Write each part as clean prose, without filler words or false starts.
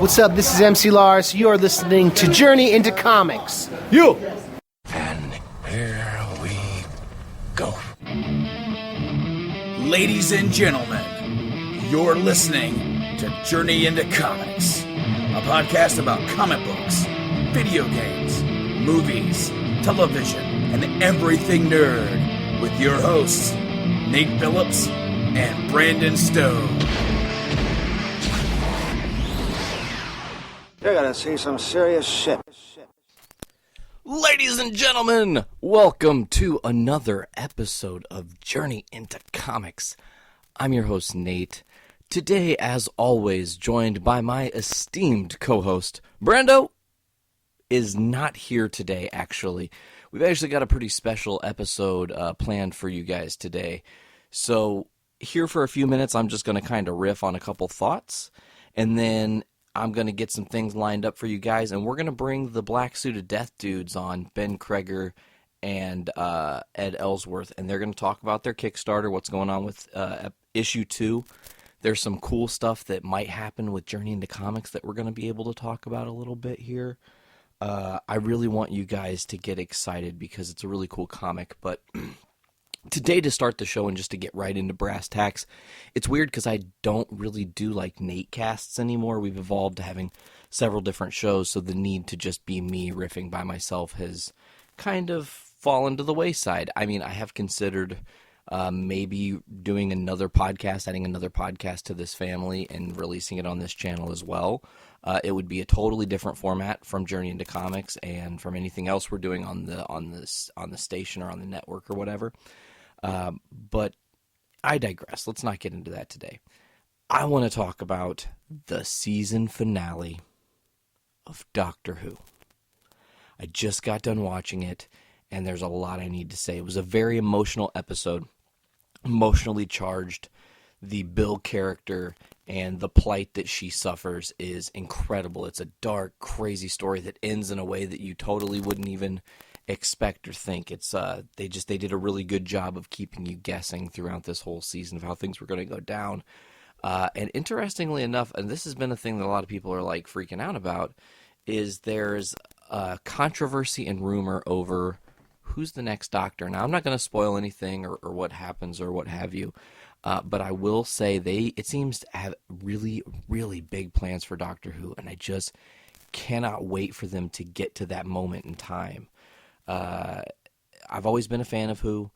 What's up? This is MC Lars. You're listening to Journey into Comics. You! And here we go. Ladies and gentlemen, you're listening to Journey into Comics, a podcast about comic books, video games, movies, television, and everything nerd with your hosts, Nate Phillips and Brandon Stone. You're gonna see some serious shit. Ladies and gentlemen, welcome to another episode of Journey into Comics. I'm your host, Nate. Today, as always, joined by my esteemed co-host, Brando is not here today, actually. We've actually got a pretty special episode planned for you guys today. So, here for a few minutes, I'm just going to kind of riff on a couple thoughts, and then I'm going to get some things lined up for you guys, and we're going to bring the Black Suited Death dudes on, Ben Kreger and Ed Ellsworth, and they're going to talk about their Kickstarter, what's going on with issue 2. There's some cool stuff that might happen with Journey into Comics that we're going to be able to talk about a little bit here. I really want you guys to get excited because it's a really cool comic, but today, to start the show and just to get right into brass tacks, it's weird because I don't really do like Nate casts anymore. We've evolved to having several different shows, so the need to just be me riffing by myself has kind of fallen to the wayside. I mean, I have considered maybe doing another podcast, adding another podcast to this family and releasing it on this channel as well. It would be a totally different format from Journey into Comics and from anything else we're doing on the station or on the network or whatever. But I digress. Let's not get into that today. I want to talk about the season finale of Doctor Who. I just got done watching it, and there's a lot I need to say. It was a very emotional episode, emotionally charged. The Bill character and the plight that she suffers is incredible. It's a dark, crazy story that ends in a way that you totally wouldn't even expect or think. It's they did a really good job of keeping you guessing throughout this whole season of how things were going to go down. And interestingly enough, and this has been a thing that a lot of people are like freaking out about, is there's controversy and rumor over who's the next Doctor. Now, I'm not going to spoil anything or what happens or what have you, but I will say it seems to have really, really big plans for Doctor Who, and I just cannot wait for them to get to that moment in time. I've always been a fan of Who,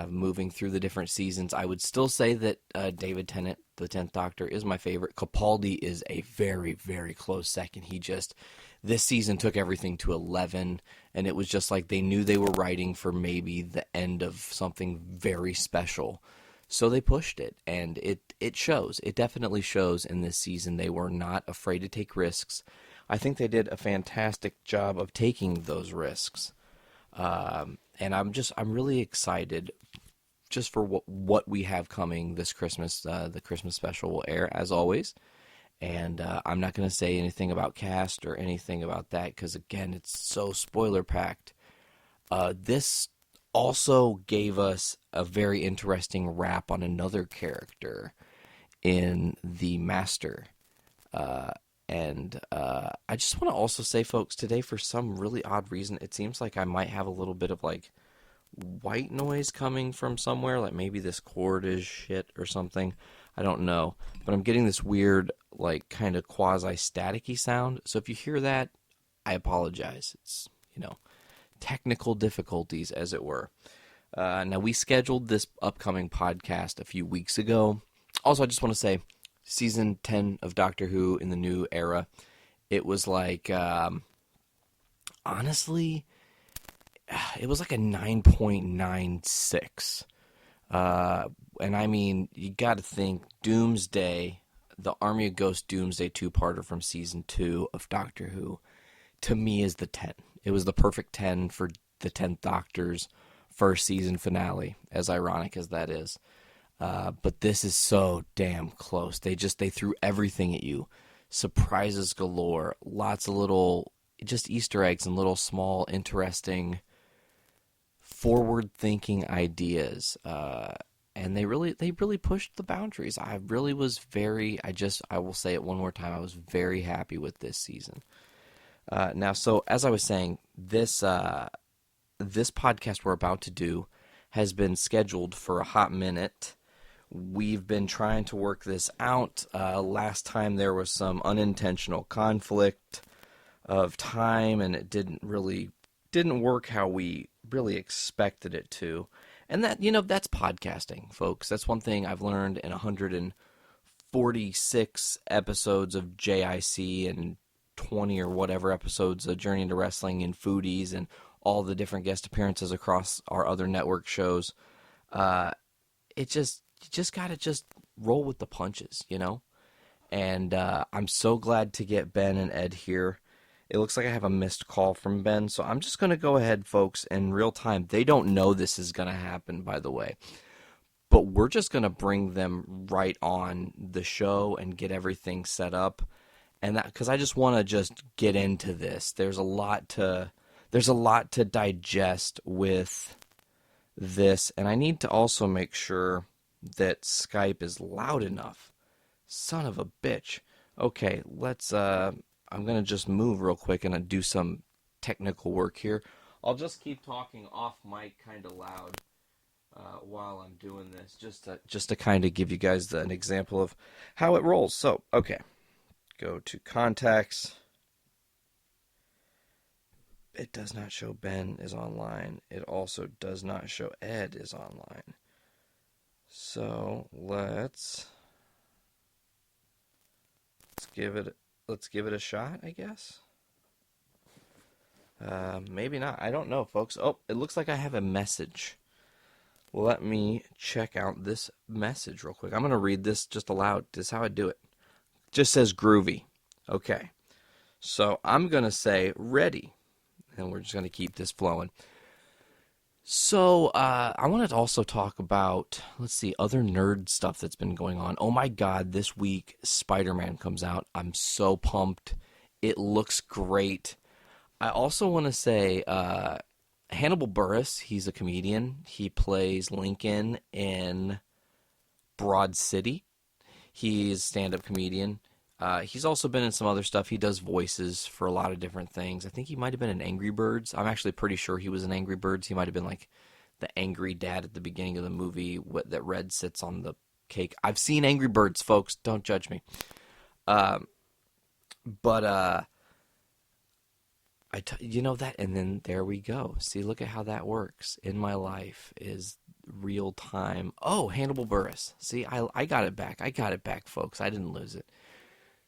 moving through the different seasons. I would still say that David Tennant, the 10th Doctor, is my favorite. Capaldi is a very, very close second. This season took everything to 11, and it was just like they knew they were writing for maybe the end of something very special. So they pushed it, and it shows. It definitely shows in this season. They were not afraid to take risks. I think they did a fantastic job of taking those risks. And I'm really excited just for what we have coming this Christmas. The Christmas special will air, as always. And I'm not going to say anything about cast or anything about that because, again, it's so spoiler-packed. This also gave us a very interesting wrap on another character in the Master. And I just want to also say, folks, today, for some really odd reason, it seems like I might have a little bit of, like, white noise coming from somewhere. Like, maybe this cord is shit or something. I don't know. But I'm getting this weird, like, kind of quasi-staticky sound. So if you hear that, I apologize. It's, technical difficulties, as it were. Now, we scheduled this upcoming podcast a few weeks ago. Also, I just want to say, Season 10 of Doctor Who in the new era, it was like, honestly, it was like a 9.96. And I mean, you got to think Doomsday, the Army of Ghosts Doomsday two-parter from Season 2 of Doctor Who, to me is the 10. It was the perfect 10 for the 10th Doctor's first season finale, as ironic as that is. But this is so damn close. They threw everything at you. Surprises galore. Lots of little, just Easter eggs and little small, interesting, forward-thinking ideas. and they really pushed the boundaries. I really was I will say it one more time, I was very happy with this season. Now, so as I was saying, this podcast we're about to do has been scheduled for a hot minute. We've been trying to work this out. Last time there was some unintentional conflict of time, and it didn't work how we really expected it to. And that's podcasting, folks. That's one thing I've learned in 146 episodes of JIC and 20 or whatever episodes of Journey into Wrestling and Foodies and all the different guest appearances across our other network shows. You just got to just roll with the punches, And I'm so glad to get Ben and Ed here. It looks like I have a missed call from Ben, so I'm just going to go ahead, folks, in real time. They don't know this is going to happen, by the way. But we're just going to bring them right on the show and get everything set up. And that, because I just want to just get into this. There's a lot to digest with this, and I need to also make sure that Skype is loud enough. Son of a bitch. Okay, let's I'm going to just move real quick and do some technical work here. I'll just keep talking off mic kind of loud while I'm doing this, just to kind of give you guys an example of how it rolls. So, okay. Go to contacts. It does not show Ben is online. It also does not show Ed is online. So, let's give it a shot, I guess. Maybe not. I don't know, folks. Oh, it looks like I have a message. Let me check out this message real quick. I'm going to read this just aloud. This is how I do it. Just says groovy. Okay. So I'm going to say ready. And we're just going to keep this flowing. So I wanted to also talk about, other nerd stuff that's been going on. Oh my God, this week Spider-Man comes out. I'm so pumped. It looks great. I also want to say Hannibal Buress, he's a comedian. He plays Lincoln in Broad City. He's a stand-up comedian. He's also been in some other stuff. He does voices for a lot of different things. I think he might have been in Angry Birds. I'm actually pretty sure he was in Angry Birds. He might have been like the angry dad at the beginning of the movie that Red sits on the cake. I've seen Angry Birds, folks. Don't judge me. That, and then there we go. See, look at how that works. In my life is real time. Oh, Hannibal Buress. See, I got it back. I got it back, folks. I didn't lose it.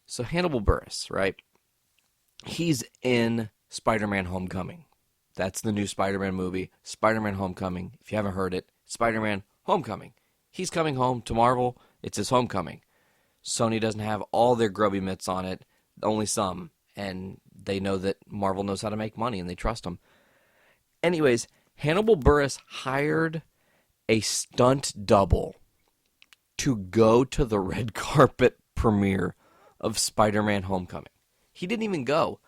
So Hannibal Buress, right? He's in Spider-Man Homecoming. That's the new Spider-Man movie, Spider-Man Homecoming. If you haven't heard it, Spider-Man Homecoming. He's coming home to Marvel. It's his homecoming. Sony doesn't have all their grubby mitts on it, only some. And they know that Marvel knows how to make money, and they trust them. Anyways, Hannibal Buress hired a stunt double to go to the red carpet premiere of Spider-Man Homecoming. He didn't even go.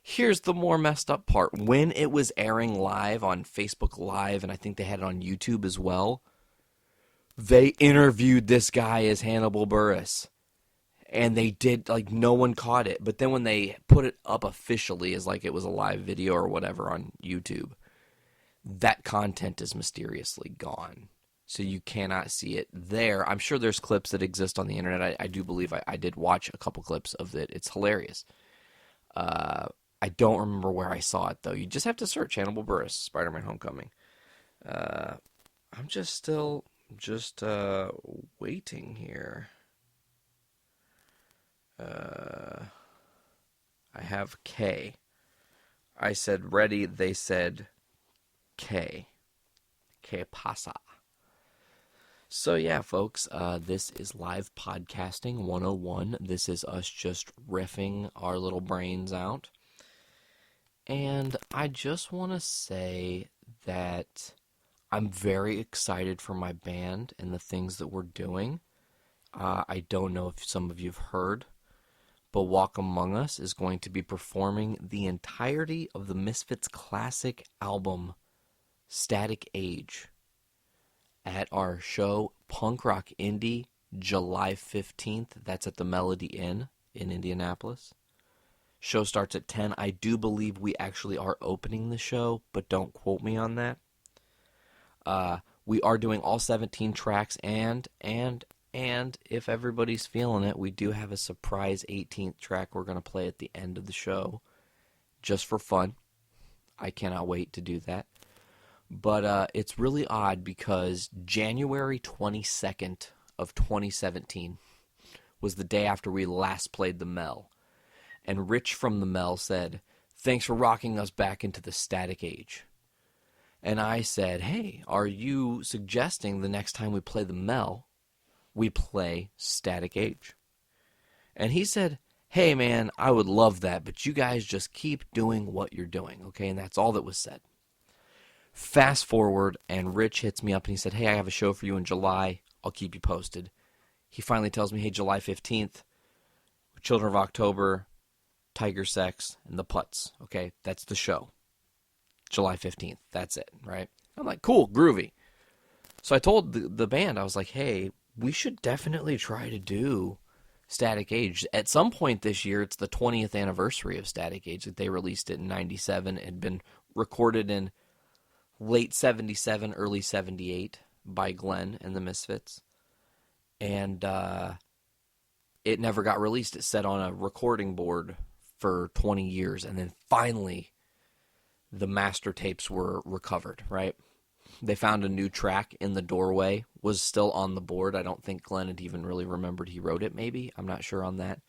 Here's the more messed up part. When it was airing live on Facebook Live, and I think they had it on YouTube as well, they interviewed this guy as Hannibal Buress. And they did, no one caught it. But then when they put it up officially as it was a live video or whatever on YouTube, that content is mysteriously gone. So you cannot see it there. I'm sure there's clips that exist on the internet. I do believe I did watch a couple clips of it. It's hilarious. I don't remember where I saw it, though. You just have to search Hannibal Buress, Spider-Man Homecoming. I'm just still waiting here. I have K. I said ready. They said K. Que pasa? So yeah, folks, this is live podcasting 101. This is us just riffing our little brains out. And I just want to say that I'm very excited for my band and the things that we're doing. I don't know if some of you have heard, but Walk Among Us is going to be performing the entirety of the Misfits classic album, Static Age, at our show, Punk Rock Indie, July 15th. That's at the Melody Inn in Indianapolis. Show starts at 10. I do believe we actually are opening the show, but don't quote me on that. We are doing all 17 tracks, and if everybody's feeling it, we do have a surprise 18th track we're going to play at the end of the show, just for fun. I cannot wait to do that. But it's really odd because January 22nd of 2017 was the day after we last played the Mel. And Rich from the Mel said, "Thanks for rocking us back into the static age." And I said, "Hey, are you suggesting the next time we play the Mel, we play Static Age?" And he said, "Hey man, I would love that, but you guys just keep doing what you're doing," okay? And that's all that was said. Fast forward, and Rich hits me up and he said, "Hey, I have a show for you in July. I'll keep you posted." He finally tells me, "Hey, July 15th, Children of October, Tiger Sex, and the Putz." Okay, that's the show. July 15th. That's it, right? I'm like, cool, groovy. So I told the band, I was like, hey, we should definitely try to do Static Age. At some point this year, it's the 20th anniversary of Static Age. That they released it in 97. It had been recorded in late 77, early 78 by Glenn and the Misfits. And it never got released. It sat on a recording board for 20 years. And then finally, the master tapes were recovered, right? They found a new track in the doorway, was still on the board. I don't think Glenn had even really remembered he wrote it, maybe. I'm not sure on that.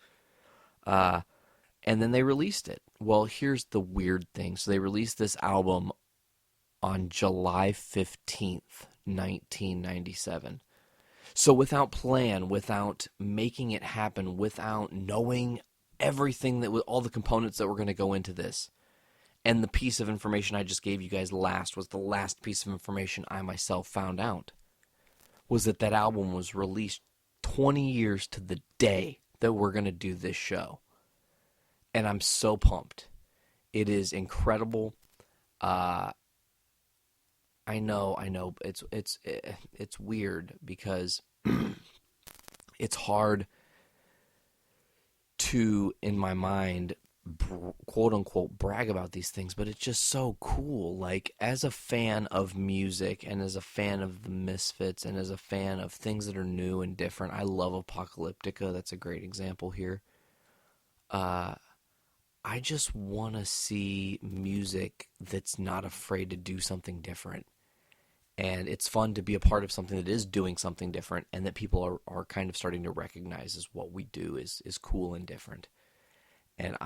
And then they released it. Well, here's the weird thing. So they released this album on July 15th, 1997. So without plan, without making it happen, without knowing everything that all the components that were going to go into this, and the piece of information I just gave you guys last was the last piece of information I myself found out, was that album was released 20 years to the day that we're going to do this show. And I'm so pumped. It is incredible. I know. It's weird because it's hard to, in my mind, quote unquote brag about these things, but it's just so cool. Like, as a fan of music and as a fan of the Misfits and as a fan of things that are new and different, I love Apocalyptica. That's a great example here. I just want to see music that's not afraid to do something different. And it's fun to be a part of something that is doing something different and that people are kind of starting to recognize as what we do is cool and different. And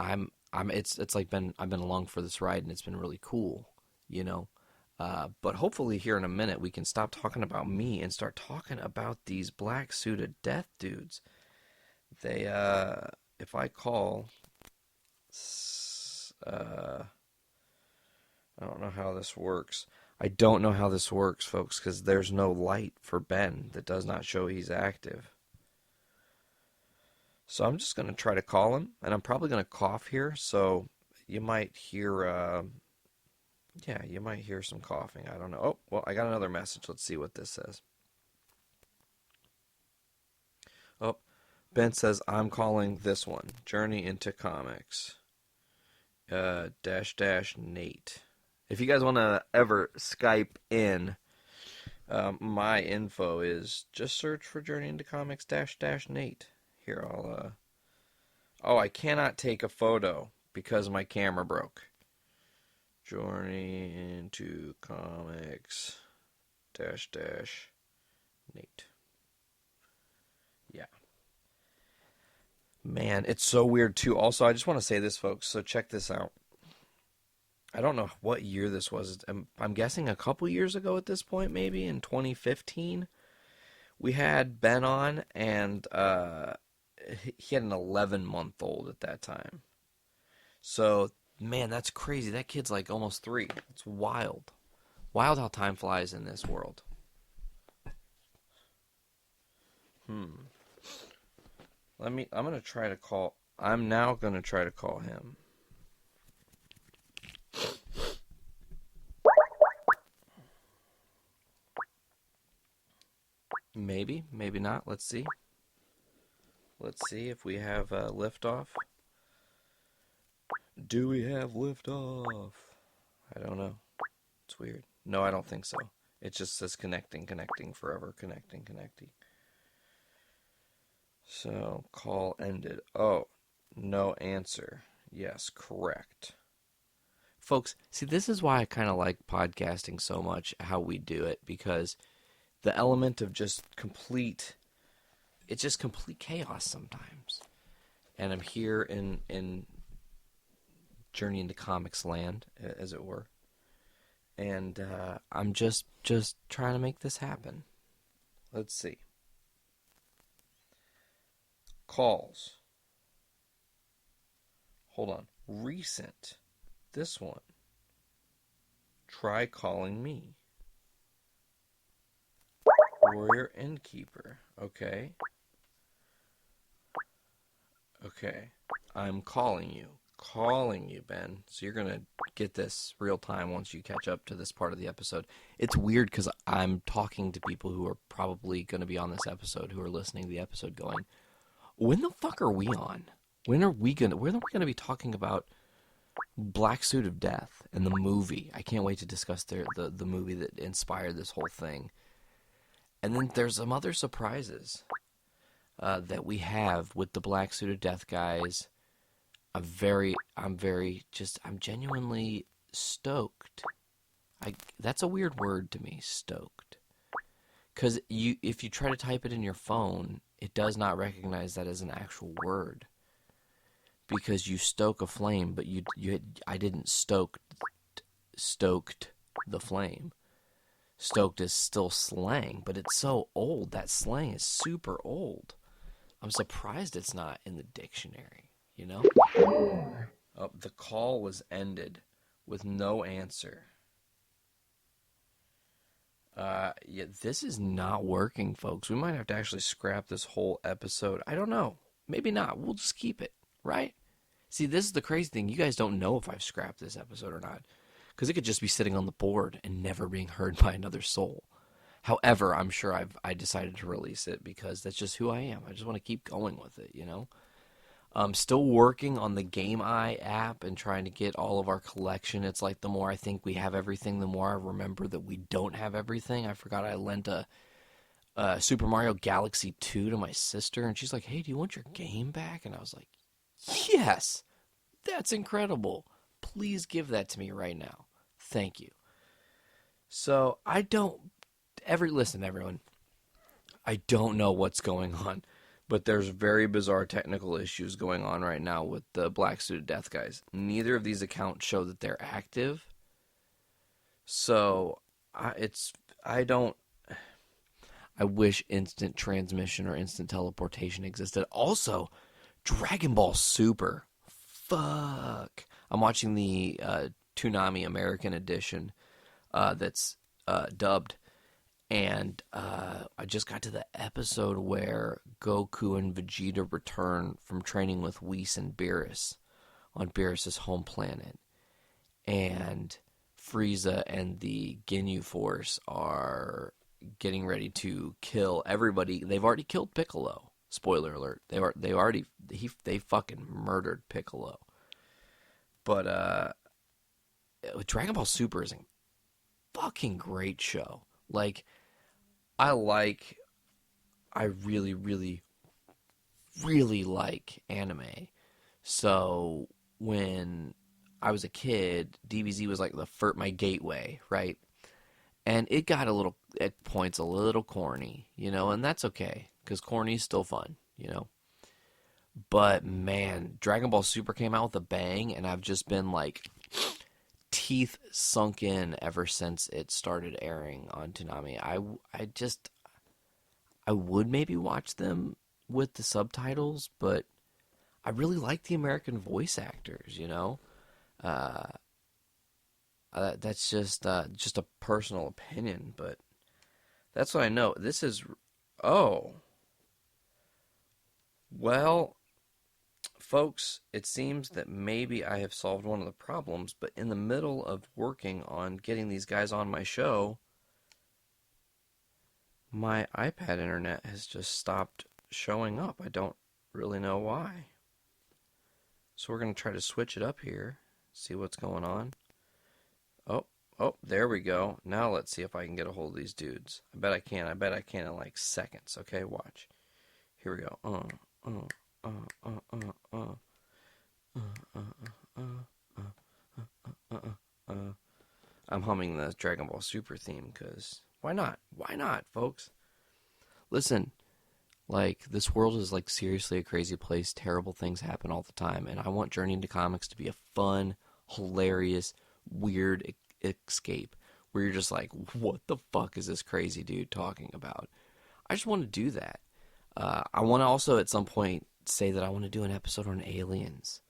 it's like I've been along for this ride, and it's been really cool, you know. But hopefully here in a minute we can stop talking about me and start talking about these black suited death dudes. They if I call, I don't know how this works. I don't know how this works, folks, because there's no light for Ben that does not show he's active. So I'm just going to try to call him, and I'm probably going to cough here, so you might hear, you might hear some coughing. I don't know. Oh, well, I got another message. Let's see what this says. Oh, Ben says, I'm calling this one, Journey into Comics, -- Nate. If you guys want to ever Skype in, my info is just search for Journey into Comics -- Nate. Here, oh, I cannot take a photo because my camera broke. Journey into Comics -- Nate. Yeah. Man, it's so weird, too. Also, I just want to say this, folks, so check this out. I don't know what year this was. I'm guessing a couple years ago at this point, maybe, in 2015. We had Ben on, and he had an 11-month-old at that time. So, man, that's crazy. That kid's like almost 3. It's wild. Wild how time flies in this world. I'm going to try to call... I'm now going to try to call him. Maybe, maybe not. Let's see. Let's see if we have liftoff. Do we have liftoff? I don't know. It's weird. No, I don't think so. It just says connecting, connecting, forever, connecting, connecting. So, call ended. Oh, no answer. Yes, correct. Folks, see, this is why I kind of like podcasting so much, how we do it, because the element of it's just complete chaos sometimes. And I'm here in Journey into Comics land, as it were. And I'm just trying to make this happen. Let's see. Calls. Hold on. Recent. This one. Try calling me. Warrior Innkeeper. Okay. Okay. I'm calling you. Calling you, Ben. So you're going to get this real time once you catch up to this part of the episode. It's weird because I'm talking to people who are probably going to be on this episode, who are listening to the episode going, when the fuck are we on? When are we going to be talking about Black Suit of Death and the movie? I can't wait to discuss the movie that inspired this whole thing. And then there's some other surprises that we have with the Black Suit of Death guys. I'm genuinely stoked. That's a weird word to me, stoked. Because if you try to type it in your phone, it does not recognize that as an actual word. Because you stoke a flame, but I didn't stoked the flame. Stoked is still slang, but it's so old. That slang is super old. I'm surprised it's not in the dictionary, you know? Oh, the call was ended with no answer. Yeah, this is not working, folks. We might have to actually scrap this whole episode. I don't know. Maybe not. We'll just keep it, right? See, this is the crazy thing. You guys don't know if I've scrapped this episode or not. Because it could just be sitting on the board and never being heard by another soul. However, I'm sure I decided to release it because that's just who I am. I just want to keep going with it, you know? I'm still working on the Game Eye app and trying to get all of our collection. It's like the more I think we have everything, the more I remember that we don't have everything. I forgot I lent a Super Mario Galaxy 2 to my sister, and she's like, hey, do you want your game back? And I was like, yes, that's incredible. Please give that to me right now. Thank you. So listen, everyone, I don't know what's going on, but there's very bizarre technical issues going on right now with the Black Suit of Death guys. Neither of these accounts show that they're active. So I wish instant transmission or instant teleportation existed. Also, Dragon Ball Super. Fuck. I'm watching the Toonami American edition that's dubbed. And I just got to the episode where Goku and Vegeta return from training with Whis and Beerus on Beerus' home planet. And Frieza and the Ginyu Force are getting ready to kill everybody. They've already killed Piccolo. Spoiler alert. They fucking murdered Piccolo. But Dragon Ball Super is a fucking great show. Like, I really, really, really like anime. So when I was a kid, DBZ was like my gateway, right? And it got at points a little corny, you know, and that's okay, because corny is still fun, you know. But man, Dragon Ball Super came out with a bang, and I've just been like teeth sunk in ever since it started airing on Toonami. I would maybe watch them with the subtitles, but I really like the American voice actors, you know? That's just a personal opinion, but that's what I know. This is... Oh. Well, folks, it seems that maybe I have solved one of the problems, but in the middle of working on getting these guys on my show, My iPad internet has just stopped showing up. I don't really know why. So we're going to try to switch it up here, see what's going on. Oh, there we go. Now let's see if I can get a hold of these dudes. I bet I can. I bet I can in like seconds. Okay, watch. Here we go. I'm humming the Dragon Ball Super theme because why not? Why not, folks? Listen, like, this world is like seriously a crazy place. Terrible things happen all the time, and I want Journey into Comics to be a fun, hilarious, weird escape where you're just like, what the fuck is this crazy dude talking about? I just want to do that. I want to also at some point say that I want to do an episode on aliens.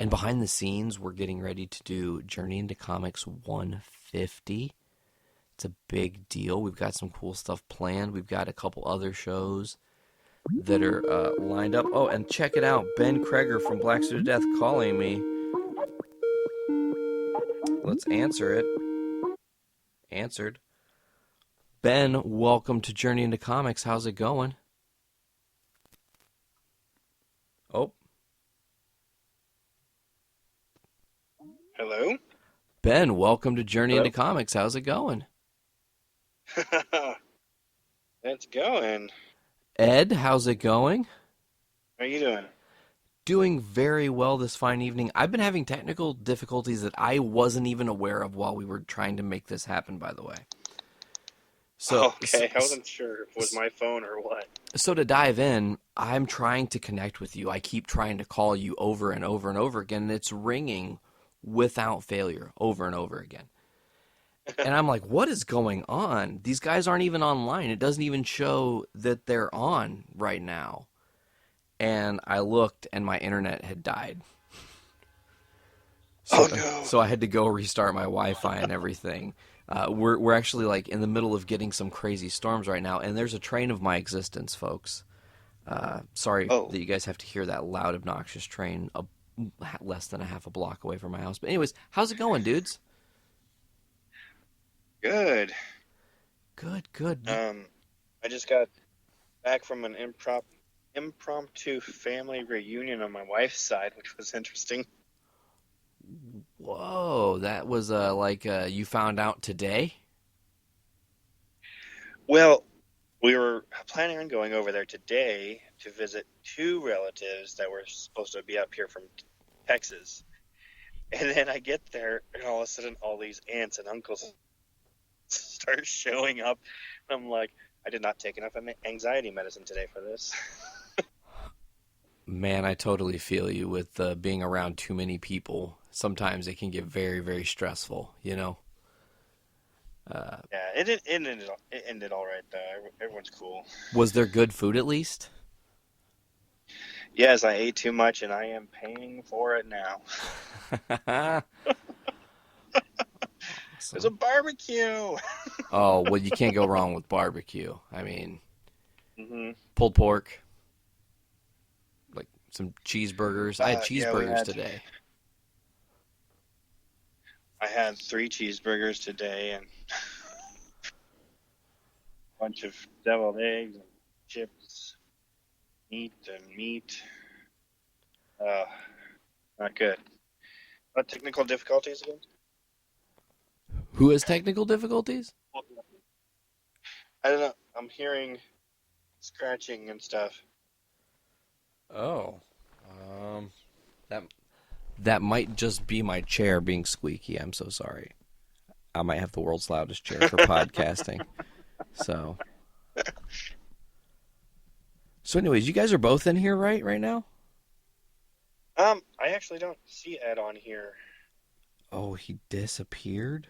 And behind the scenes, we're getting ready to do Journey into Comics 150. It's a big deal. We've got some cool stuff planned. We've got a couple other shows that are lined up. Oh, and check it out. Ben Kreger from Black Suit of Death calling me. Let's answer it. Answered. Ben, welcome to Journey into Comics. How's it going? Oh. Hello? Ben, welcome to Journey Hello? into Comics. How's it going? It's going. Ed, how's it going? How are you doing? Doing very well this fine evening. I've been having technical difficulties that I wasn't even aware of while we were trying to make this happen, by the way. So, okay, I wasn't sure if it was my phone or what. So to dive in, I'm trying to connect with you. I keep trying to call you over and over and over again, and it's ringing without failure over and over again. And I'm like, what is going on? These guys aren't even online. It doesn't even show that they're on right now. And I looked, and my internet had died. So I had to go restart my Wi-Fi and everything. We're actually like in the middle of getting some crazy storms right now, and there's a train of my existence, folks. Sorry that you guys have to hear that loud, obnoxious train less than a half a block away from my house. But anyways, how's it going, dudes? Good. Good. I just got back from an impromptu family reunion on my wife's side, which was interesting. Whoa, that was you found out today? Well, we were planning on going over there today to visit two relatives that were supposed to be up here from Texas. And then I get there, and all of a sudden, all these aunts and uncles start showing up. I'm like, I did not take enough anxiety medicine today for this. Man, I totally feel you with being around too many people. Sometimes it can get very, very stressful, you know? Yeah, it ended all right, though. Everyone's cool. Was there good food at least? Yes, I ate too much, and I am paying for it now. There's a barbecue! Oh, well, you can't go wrong with barbecue. I mean, pulled pork, like some cheeseburgers. I had cheeseburgers today. I had 3 cheeseburgers today and a bunch of deviled eggs and chips, meat. Not good. What technical difficulties again? Who has technical difficulties? I don't know. I'm hearing scratching and stuff. Oh. That might just be my chair being squeaky. I'm so sorry. I might have the world's loudest chair for podcasting. So anyways, you guys are both in here right now? I actually don't see Ed on here. Oh, he disappeared?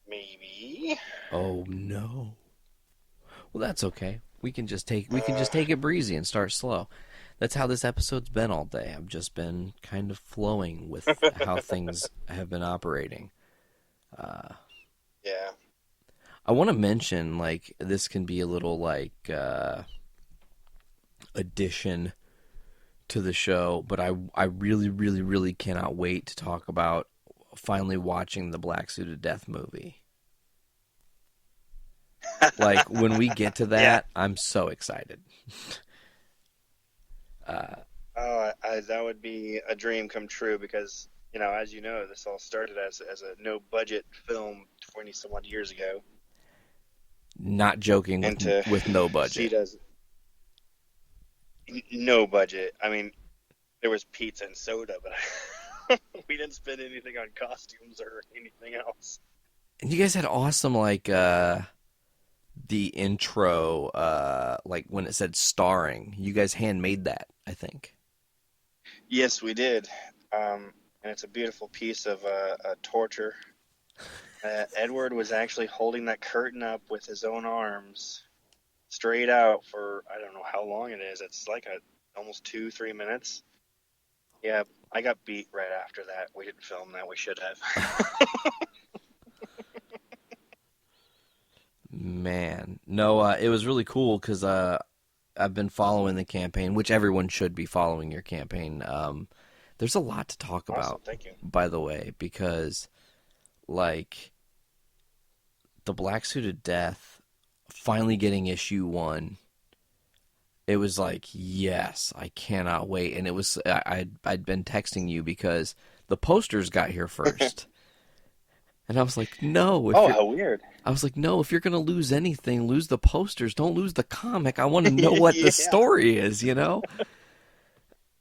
Maybe. Oh no. Well, that's okay. We can just take it breezy and start slow. That's how this episode's been all day. I've just been kind of flowing with how things have been operating. Yeah. I want to mention, like, this can be a little, like, addition to the show, but I really, really, really cannot wait to talk about finally watching the Black Suit of Death movie. Like, when we get to that, I'm so excited. That would be a dream come true because, as you know, this all started as a no budget film 20 some odd years ago, Not joking and to with no see budget. it as no budget. I mean, there was pizza and soda, but we didn't spend anything on costumes or anything else. And you guys had awesome, like, the intro, like when it said starring. You guys handmade that, I think. Yes, we did. And it's a beautiful piece of torture. Edward was actually holding that curtain up with his own arms straight out for I don't know how long it is. It's like almost 2-3 minutes. Yeah, I got beat right after that. We didn't film that. We should have. Man. No, it was really cool because I've been following the campaign, which everyone should be following your campaign. There's a lot to talk Awesome, about, thank you. by the way, because, like, the Black Suited Death finally getting issue 1, it was like, yes, I cannot wait. And it was I'd been texting you because the posters got here first. And I was like, no. How weird. I was like, no, if you're going to lose anything, lose the posters. Don't lose the comic. I want to know what the story is, you know?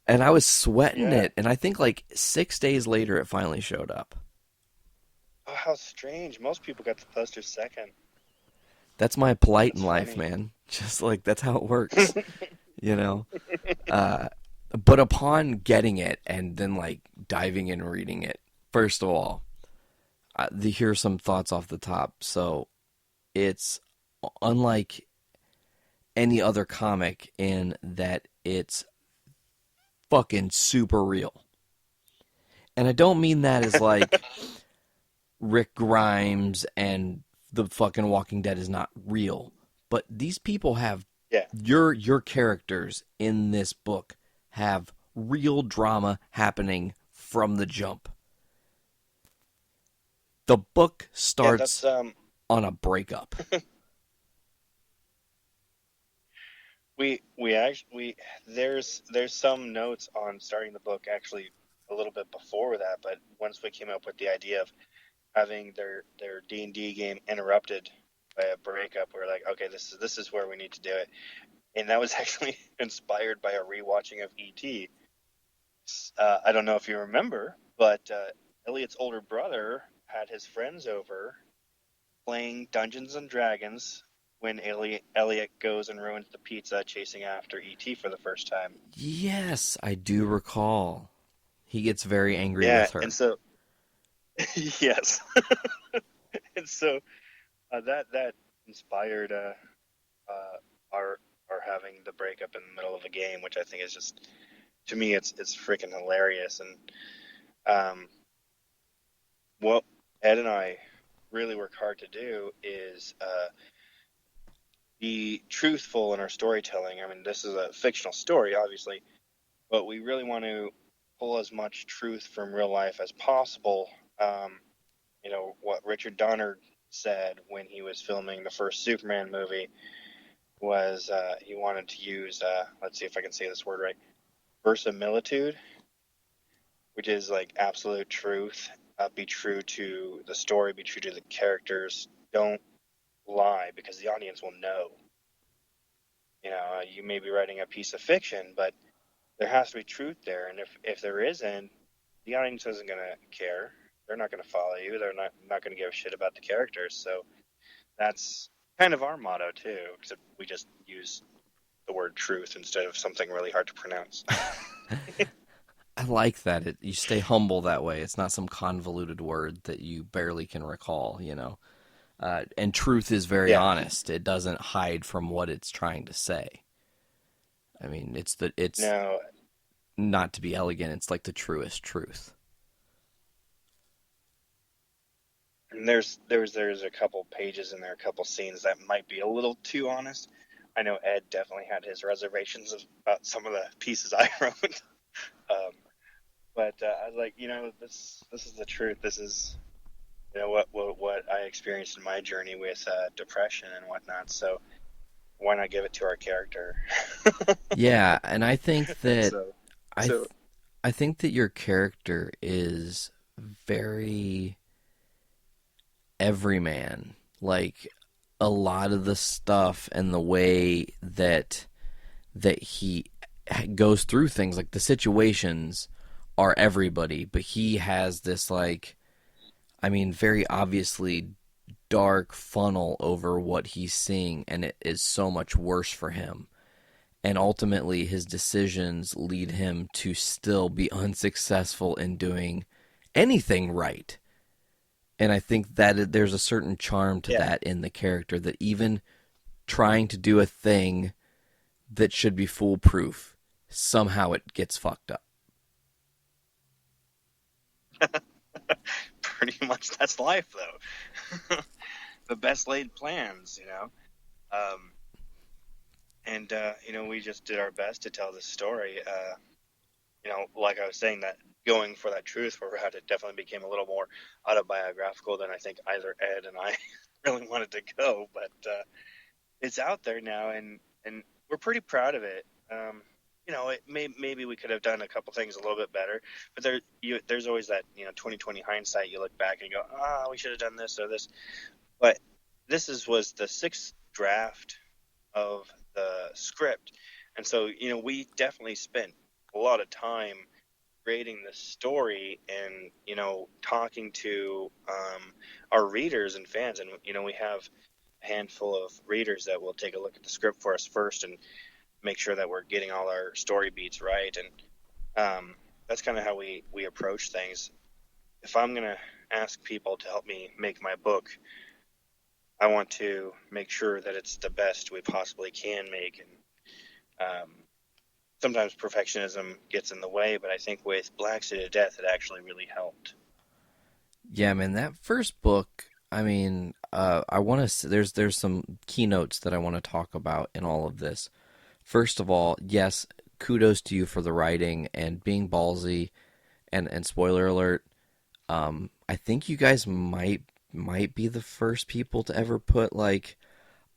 And I was sweating it. And I think like 6 days later, it finally showed up. Oh, how strange. Most people got the poster second. That's my plight in That's life, funny. man. Just like, that's how it works, you know? But upon getting it and then like diving in and reading it, first of all, here are some thoughts off the top. So it's unlike any other comic in that it's fucking super real. And I don't mean that as like Rick Grimes and the fucking Walking Dead is not real. But these people have your characters in this book have real drama happening from the jump. The book starts on a breakup. We actually there's some notes on starting the book actually a little bit before that, but once we came up with the idea of having their D&D game interrupted by a breakup, we're like, okay, this is where we need to do it, and that was actually inspired by a rewatching of E.T. I don't know if you remember, but Elliot's older brother had his friends over playing Dungeons and Dragons when Elliot goes and ruins the pizza chasing after E.T. for the first time. Yes, I do recall. He gets very angry Yeah, with her. and so yes, and so that inspired our having the breakup in the middle of a game, which I think is just, to me, it's freaking hilarious. And what Ed and I really work hard to do is be truthful in our storytelling. I mean, this is a fictional story, obviously, but we really want to pull as much truth from real life as possible. What Richard Donner said when he was filming the first Superman movie was he wanted to use, let's see if I can say this word right, verisimilitude, which is like absolute truth. Be true to the story, be true to the characters. Don't lie because the audience will know. You may be writing a piece of fiction, but there has to be truth there. And if there isn't, the audience isn't going to care. They're not going to follow you. They're not going to give a shit about the characters. So that's kind of our motto too, except we just use the word truth instead of something really hard to pronounce. I like that. You stay humble that way. It's not some convoluted word that you barely can recall, you know. And truth is very honest. It doesn't hide from what it's trying to say. I mean, it's No, not to be elegant. It's like the truest truth. and there's a couple pages in there, a couple scenes that might be a little too honest. I know Ed definitely had his reservations about some of the pieces I wrote. But I was like, this is the truth. This is what I experienced in my journey with depression and whatnot. So why not give it to our character? Yeah, and I think that So I th- so I think that your character is very everyman. Like a lot of the stuff and the way that he goes through things, like the situations are everybody, but he has this, like, I mean, very obviously dark funnel over what he's seeing, and it is so much worse for him. And ultimately, his decisions lead him to still be unsuccessful in doing anything right. And I think that there's a certain charm to yeah, that in the character, that even trying to do a thing that should be foolproof, somehow it gets fucked up. pretty much that's life though. The best laid plans, Um, and we just did our best to tell this story. Like I was saying, that going for that truth route, it definitely became a little more autobiographical than I think either Ed and I really wanted to go. But it's out there now, and we're pretty proud of it. Maybe we could have done a couple things a little bit better, but there's always that 2020 hindsight. You look back and you go, we should have done this or this. But was the sixth draft of the script, and so we definitely spent a lot of time creating the story and talking to our readers and fans, and we have a handful of readers that will take a look at the script for us first and make sure that we're getting all our story beats right, and that's kind of how we approach things. If I'm going to ask people to help me make my book, I want to make sure that it's the best we possibly can make, and sometimes perfectionism gets in the way, but I think with Black City of Death, it actually really helped. Yeah, man, that first book, I mean, I want to, there's some keynotes that I want to talk about in all of this. First of all, yes, kudos to you for the writing and being ballsy, and spoiler alert, I think you guys might be the first people to ever put like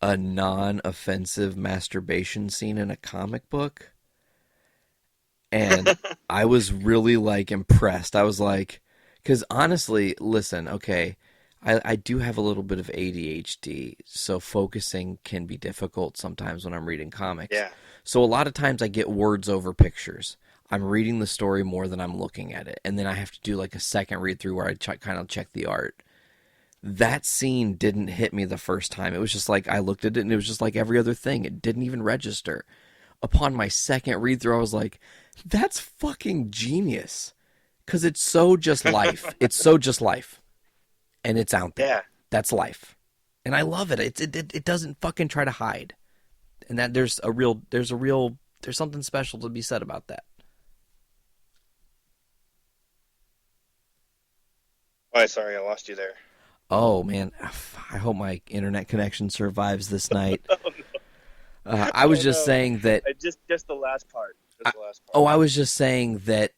a non-offensive masturbation scene in a comic book. And I was really like impressed. I was like, because honestly, listen, okay, I do have a little bit of ADHD, so focusing can be difficult sometimes when I'm reading comics. Yeah. So a lot of times I get words over pictures. I'm reading the story more than I'm looking at it, and then I have to do like a second read through where I kind of check the art. That scene didn't hit me the first time. It was just like I looked at it and it was just like every other thing. It didn't even register. Upon my second read through, I was like, that's fucking genius. Because it's so just life. It's so just life. And it's out there. Yeah. That's life. And I love it. It doesn't fucking try to hide. And that there's something special to be said about that. Oh, sorry, I lost you there. Oh, man. I hope my internet connection survives this night. Oh, no. I was just saying that. Just the last part. I was just saying that,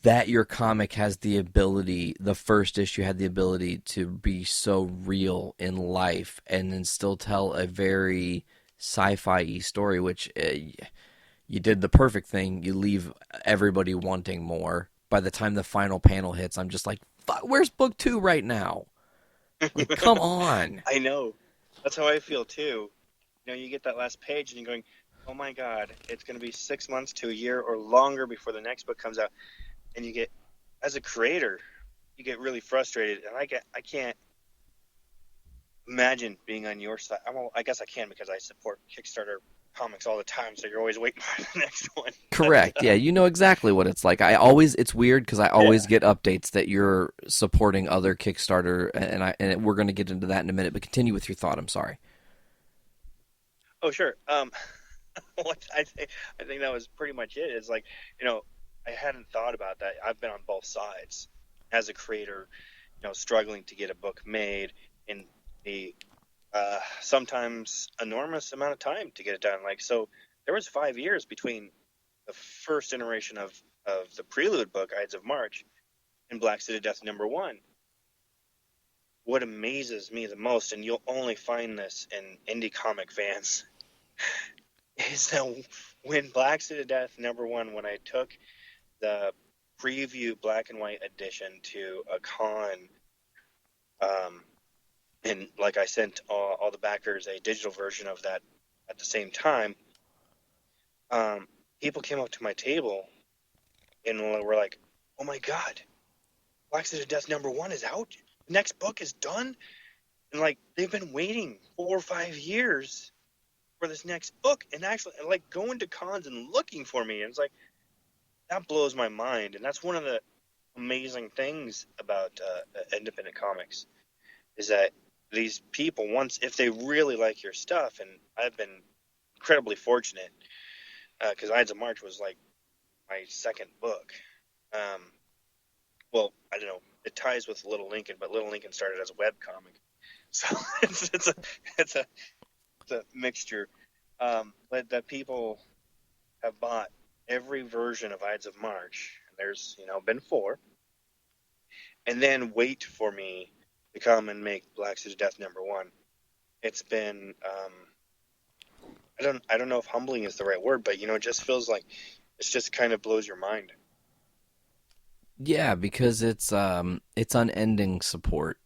that your comic has the ability, the first issue had the ability to be so real in life and then still tell a very sci-fi-y story, which you did the perfect thing. You leave everybody wanting more. By the time the final panel hits, I'm just like, fuck, where's book 2 right now? Like, come on. I know. That's how I feel too. You get that last page and you're going, oh my God, it's going to be 6 months to a year or longer before the next book comes out. And you get, as a creator, you get really frustrated. And I can't imagine being on your side. I guess I can because I support Kickstarter comics all the time. So you're always waiting for the next one. Correct. Yeah, you know exactly what it's like. It's weird because I always get updates that you're supporting other Kickstarter, and we're going to get into that in a minute. But continue with your thought. I'm sorry. Oh, sure. I think that was pretty much it. It's like, I hadn't thought about that. I've been on both sides as a creator, struggling to get a book made in the sometimes enormous amount of time to get it done. Like, so there was 5 years between the first iteration of the Prelude book, Ides of March, and Black City Death #1. what amazes me the most, and you'll only find this in indie comic fans, is that when Black City Death #1, when I took the preview black and white edition to a con, and like I sent all the backers a digital version of that at the same time, people came up to my table and were like, "Oh my God, Black City Death #1 is out. The next book is done." And like they've been waiting 4 or 5 years for this next book, and actually like going to cons and looking for me. And it's like that blows my mind, and that's one of the amazing things about independent comics is that these people, once if they really like your stuff, and I've been incredibly fortunate because Ides of March was like my second book. Well, I don't know. It ties with Little Lincoln, but Little Lincoln started as a web comic, so it's a mixture. But that people have bought every version of Ides of March. There's been 4, and then wait for me to come and make Black City Death #1. It's been I don't know if humbling is the right word, but it just feels like it's just kind of blows your mind. Yeah, because it's unending support,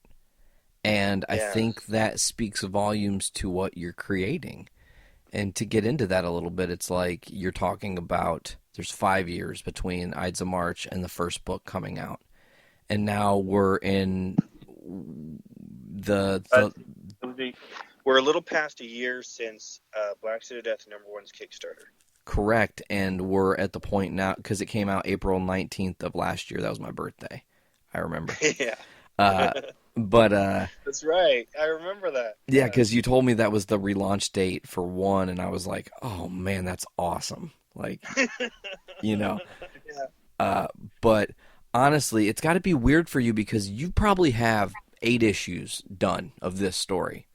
and I think that speaks volumes to what you're creating. And to get into that a little bit, it's like you're talking about there's 5 years between Ides of March and the first book coming out, and now we're in we're a little past a year since Black City Death #1's Kickstarter. Correct, and we're at the point now, because it came out April 19th of last year. That was my birthday. I remember. Yeah. But that's right. I remember that. Yeah, because you told me that was the relaunch date for 1, and I was like, oh, man, that's awesome. Like, Yeah. But honestly, it's got to be weird for you because you probably have 8 issues done of this story.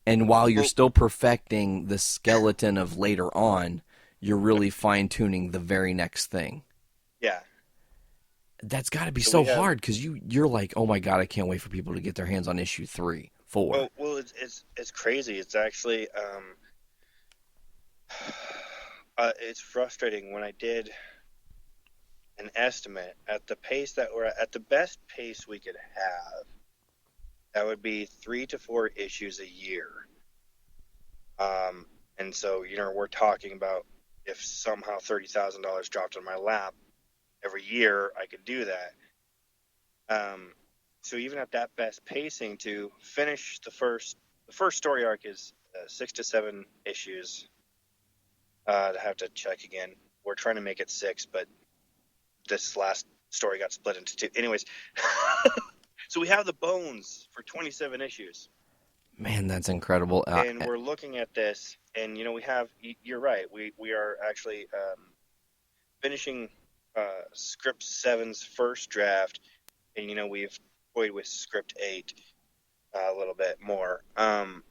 And while you're still perfecting the skeleton of later on, you're really fine-tuning the very next thing. Yeah. That's got to be so hard because you're like, oh my God, I can't wait for people to get their hands on issue 3, 4. Well, it's crazy. It's actually it's frustrating. When I did an estimate at the pace that we're at the best pace we could have, that would be 3 to 4 issues a year. And so we're talking about if somehow $30,000 dropped on my lap every year, I could do that. So even at that best pacing, to finish the first story arc is 6 to 7 issues. I have to check again. We're trying to make it 6, but this last story got split into 2. Anyways, so we have the bones for 27 issues. Man, that's incredible. And we're looking at this, and we have. You're right. We are actually finishing script 7's first draft, and we've toyed with script 8 a little bit more. I'm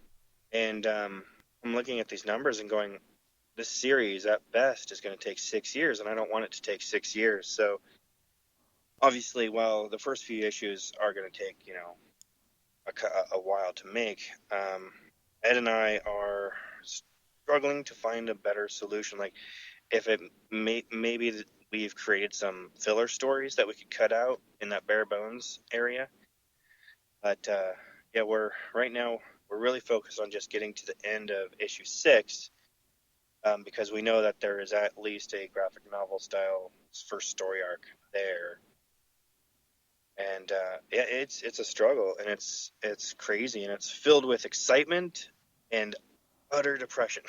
looking at these numbers and going, this series at best is going to take 6 years, and I don't want it to take 6 years. So obviously, while the first few issues are going to take a while to make, Ed and I are struggling to find a better solution. Like if it maybe we've created some filler stories that we could cut out in that bare bones area. But we're really focused on just getting to the end of issue 6, because we know that there is at least a graphic novel style first story arc there. And it's a struggle, and it's crazy, and it's filled with excitement and utter depression.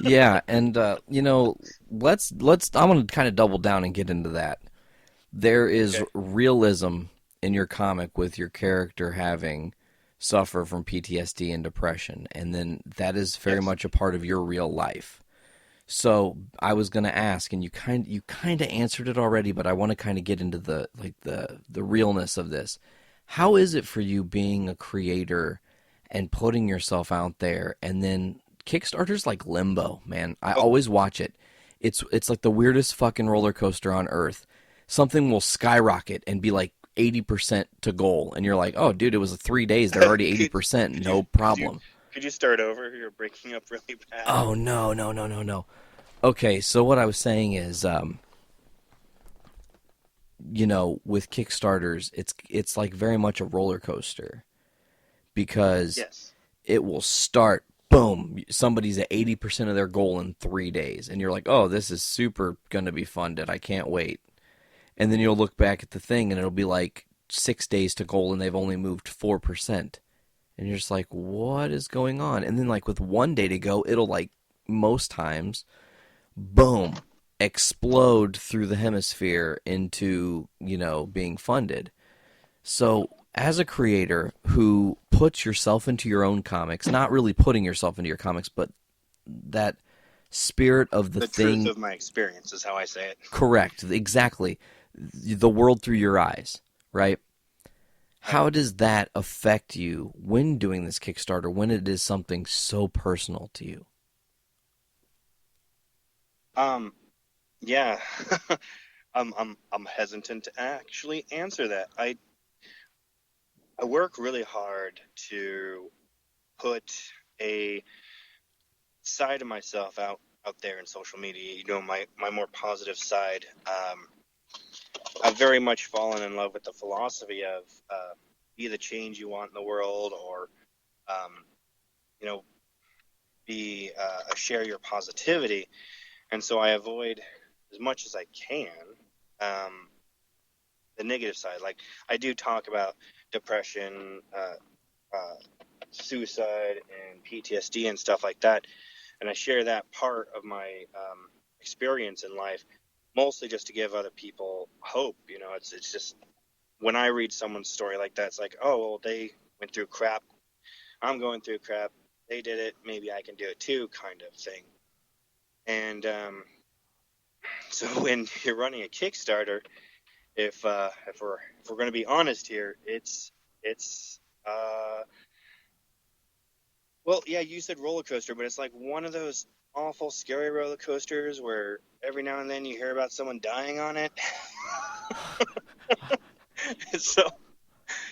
Yeah, and let's I want to kind of double down and get into that. There is realism in your comic with your character having suffer from PTSD and depression, and then that is very much a part of your real life. So I was going to ask, and you kind of answered it already, but I want to kind of get into the realness of this. How is it for you being a creator and putting yourself out there, and then Kickstarter's like limbo, man. I always watch it. It's like the weirdest fucking roller coaster on earth. Something will skyrocket and be like 80% to goal, and you're like, oh, dude, it was 3 days. They're already 80%. No problem. Could you start over? You're breaking up really bad. Oh, no. Okay, so what I was saying is, with Kickstarters, it's like very much a roller coaster because Yes. it will start, boom, somebody's at 80% of their goal in 3 days, and you're like, oh, this is super going to be funded. I can't wait. And then you'll look back at the thing, and it'll be like 6 days to goal, and they've only moved 4%. And you're just like, what is going on? And then, like, with 1 day to go, it'll, like, most times, boom, explode through the hemisphere into, being funded. So, as a creator who puts yourself into your own comics, not really putting yourself into your comics, but that spirit of the thing. Truth of my experience is how I say it. Correct, exactly. The world through your eyes, right? How does that affect you when doing this Kickstarter, when it is something so personal to you? Yeah. I'm hesitant to actually answer that. I work really hard to put a side of myself out there in social media, my more positive side. I've very much fallen in love with the philosophy of be the change you want in the world, or be share your positivity. And so I avoid as much as I can the negative side. Like, I do talk about depression, suicide, and PTSD and stuff like that, and I share that part of my experience in life, mostly just to give other people hope. It's just, when I read someone's story like that, it's like, oh, well, they went through crap. I'm going through crap. They did it. Maybe I can do it too, kind of thing. And so when you're running a Kickstarter, if we're going to be honest here, it's well, yeah, you said roller coaster, but it's like one of those awful, scary roller coasters where every now and then you hear about someone dying on it. So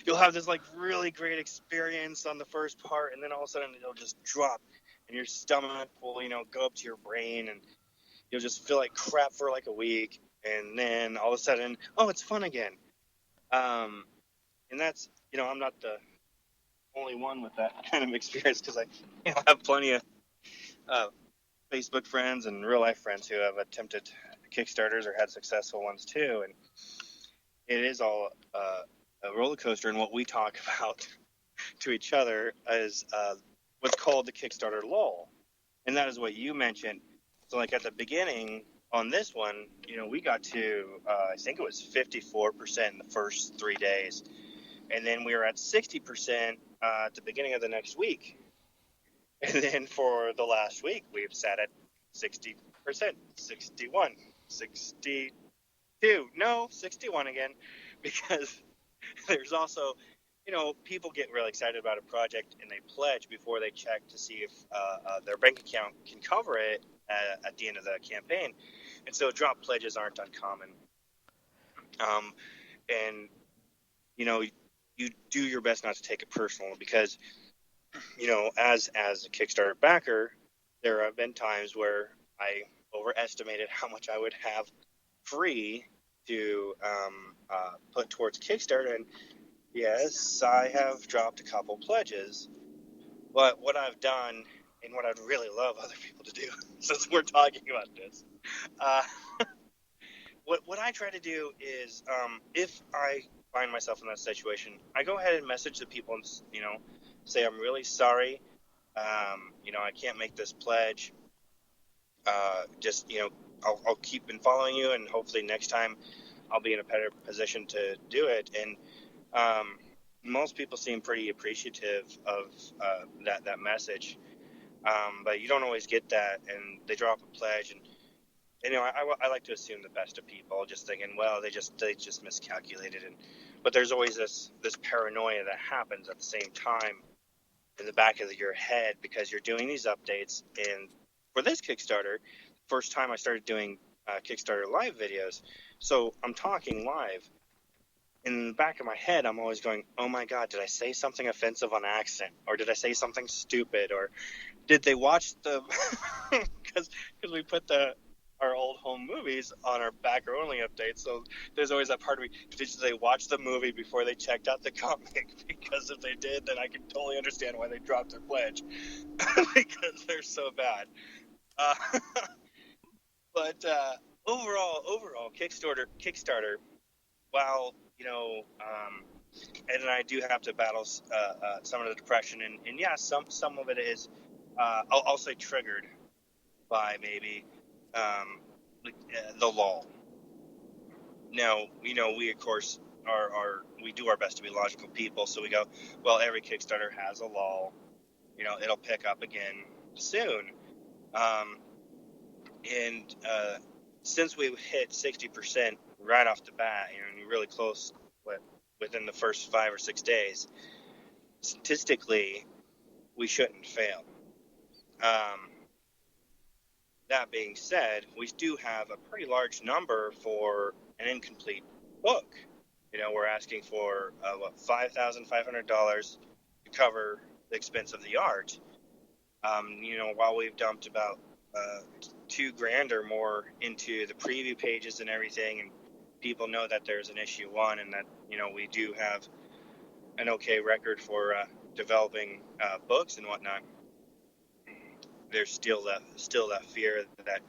you'll have this like really great experience on the first part, and then all of a sudden it'll just drop, and your stomach will, go up to your brain, and you'll just feel like crap for like a week, and then all of a sudden, oh, it's fun again. And that's, I'm not the only one with that kind of experience, because I have plenty of Facebook friends and real life friends who have attempted Kickstarters or had successful ones too, and it is all a roller coaster. And what we talk about to each other is what's called the Kickstarter lull, and that is what you mentioned. So, like, at the beginning on this one, we got to I think it was 54% in the first 3 days, and then we were at 60% at the beginning of the next week. And then for the last week, we've sat at 60%, 61, 62, no, 61 again, because there's also, people get really excited about a project and they pledge before they check to see if their bank account can cover it at the end of the campaign. And so drop pledges aren't uncommon. And, you do your best not to take it personal, because as a Kickstarter backer, there have been times where I overestimated how much I would have free to put towards Kickstarter. And yes, I have dropped a couple pledges. But what I've done, and what I'd really love other people to do, since we're talking about this, what I try to do is, if I find myself in that situation, I go ahead and message the people and, say, I'm really sorry. I can't make this pledge. Just, I'll keep following you, and hopefully next time I'll be in a better position to do it. And most people seem pretty appreciative of that message. But you don't always get that, and they drop a pledge, and I like to assume the best of people, just thinking, well, they just miscalculated. But there's always this paranoia that happens at the same time in the back of your head, because you're doing these updates. And for this Kickstarter, first time I started doing Kickstarter live videos, so I'm talking live, in the back of my head, I'm always going, oh my God, did I say something offensive on accident? Or did I say something stupid? Or did they watch the, because we put our old home movies on our backer only update. So there's always that part of me, did they watch the movie before they checked out the comic? Because if they did, then I can totally understand why they dropped their pledge. Because they're so bad. Uh, but overall, Kickstarter, while, Ed and I do have to battle some of the depression, and yeah, some of it is, I'll say triggered by maybe the lull. Now, we of course we do our best to be logical people, so we go, well, every Kickstarter has a lull. It'll pick up again soon. And since we hit 60% right off the bat, and really close, within the first 5 or 6 days, statistically, we shouldn't fail. That being said, we do have a pretty large number for an incomplete book. We're asking for $5,500 to cover the expense of the art. While we've dumped about $2,000 or more into the preview pages and everything, and people know that there's an issue 1, and that we do have an okay record for developing books and whatnot. There's still that fear that,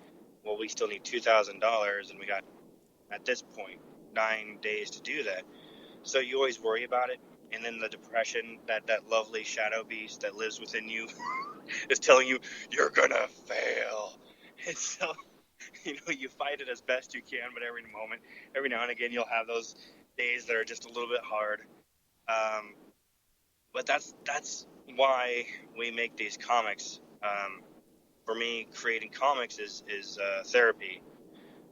well, we still need $2,000, and we got, at this point, 9 days to do that. So you always worry about it, and then the depression, that lovely shadow beast that lives within you, is telling you you're gonna fail. And so, you fight it as best you can, but every now and again, you'll have those days that are just a little bit hard. But that's why we make these comics. For me, creating comics is therapy.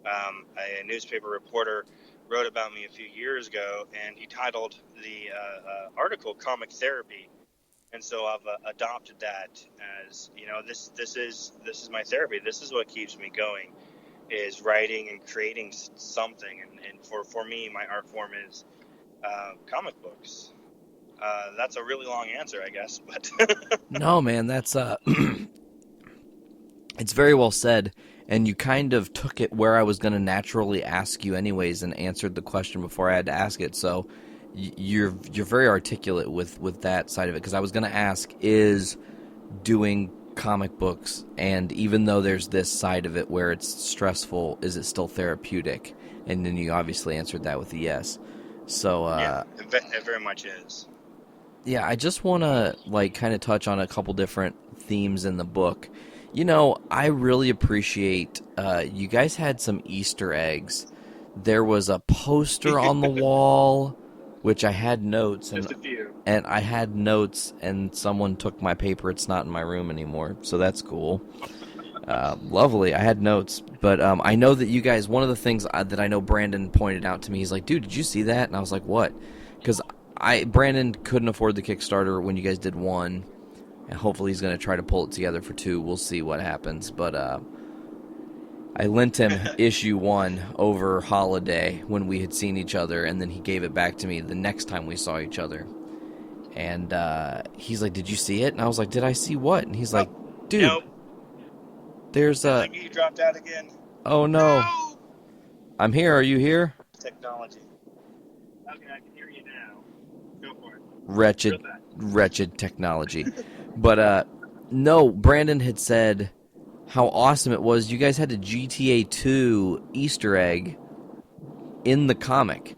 A newspaper reporter wrote about me a few years ago, and he titled the article "Comic Therapy," and so I've adopted that as, this is my therapy. This is what keeps me going, is writing and creating something. And for me, my art form is comic books. That's a really long answer, I guess, but No, man, that's it's very well said, and you kind of took it where I was going to naturally ask you anyways, and answered the question before I had to ask it. So you're very articulate with that side of it, because I was going to ask, is doing comic books, and even though there's this side of it where it's stressful, is it still therapeutic? And then you obviously answered that with a yes. So yeah, it very much is. Yeah, I just want to kind of touch on a couple different themes in the book. I really appreciate you guys had some Easter eggs. There was a poster on the wall, which I had notes, Just a few. and I had notes, and someone took my paper. It's not in my room anymore, so that's cool. Lovely. I had notes, but I know that you guys. One of the things that I know Brandon pointed out to me, he's like, "Dude, did you see that?" And I was like, "What?" Because Brandon couldn't afford the Kickstarter when you guys did 1. And hopefully he's going to try to pull it together for 2. We'll see what happens. But I lent him issue 1 over holiday when we had seen each other, and then he gave it back to me the next time we saw each other. And he's like, "Did you see it?" And I was like, "Did I see what?" And he's like, "Dude, nope. There's a..." You dropped out again. Oh, no. I'm here. Are you here? Technology. Okay, I can hear you now. Go for it. Wretched technology. But no, Brandon had said how awesome it was. You guys had a GTA 2 Easter egg in the comic.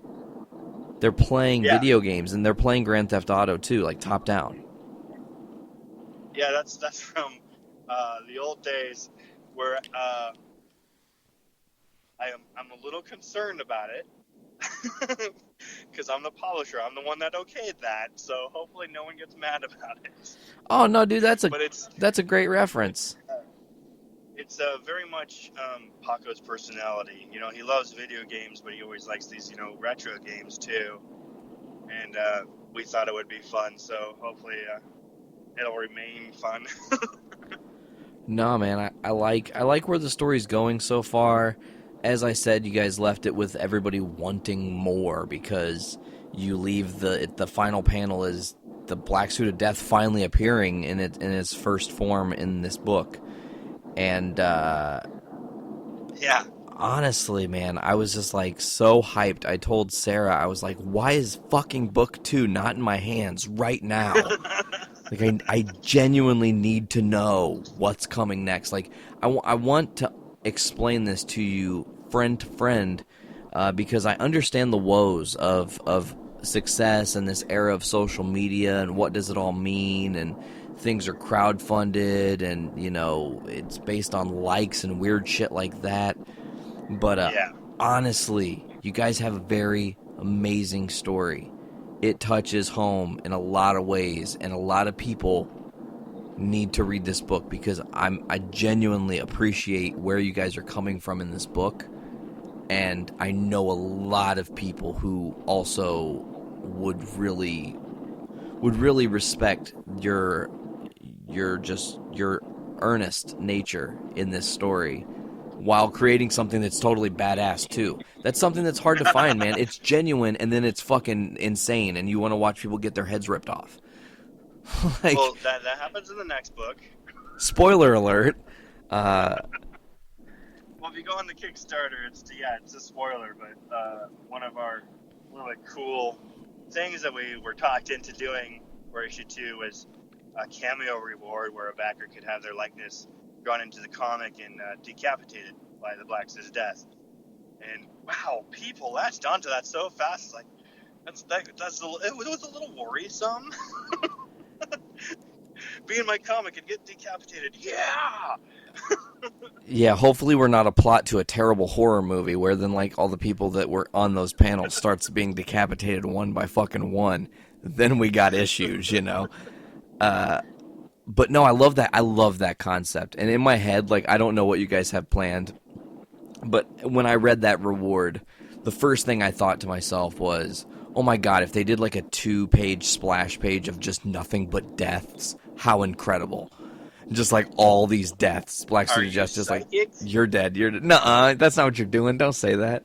They're playing video games, and they're playing Grand Theft Auto too, top down. Yeah, that's from the old days where I'm a little concerned about it. Because I'm the publisher. I'm the one that okayed that, so hopefully no one gets mad about it. Oh, no, dude, that's a great reference. It's very much Paco's personality. He loves video games, but he always likes these, retro games too. And we thought it would be fun, so hopefully it'll remain fun. No, man, I like where the story's going so far. as I said, you guys left it with everybody wanting more because you leave the final panel is the Black Suit of Death finally appearing in its first form in this book. And Yeah. honestly, man, I was just like so hyped. I told Sarah, I was like, why is fucking book 2 not in my hands right now? Like, I genuinely need to know what's coming next. Like, I want to explain this to you friend to friend because I understand the woes of success and this era of social media and what does it all mean, and things are crowdfunded and, you know, it's based on likes and weird shit like that. But Yeah. honestly, you guys have a very amazing story. It touches home in a lot of ways, and a lot of people need to read this book because I genuinely appreciate where you guys are coming from in this book, and I know a lot of people who also would really respect your earnest nature in this story, while creating something that's totally badass too. That's something that's hard to find, man. It's genuine, and then it's fucking insane, and you want to watch people get their heads ripped off. Like, Well, that happens in the next book. spoiler alert. Well, if you go on the Kickstarter, it's a spoiler, but one of the cool things that we were talked into doing for issue 2 was a cameo reward where a backer could have their likeness drawn into the comic and decapitated by the Black Suit of Death. And wow, people latched onto that so fast. It's like it was a little worrisome. Be in my comic and get decapitated. Yeah. Yeah, hopefully we're not a plot to a terrible horror movie where then, like, all the people that were on those panels starts being decapitated one by fucking one. Then we got issues, you know. But no, I love that. I love that concept. And in my head, like, I don't know what you guys have planned, but when I read that reward, the first thing I thought to myself was, oh my god, if they did like a 2-page splash page of just nothing but deaths, how incredible. Just like all these deaths. Black Suit of Death, just like, you're dead, you're dead. Nuh-uh, that's not what you're doing. Don't say that.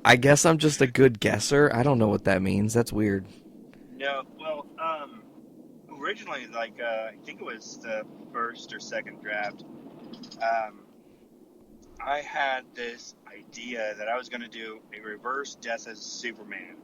I guess I'm just a good guesser. I don't know what that means. That's weird. Yeah, well, originally, like, I think it was the first or second draft, I had this idea that I was going to do a reverse Death as Superman.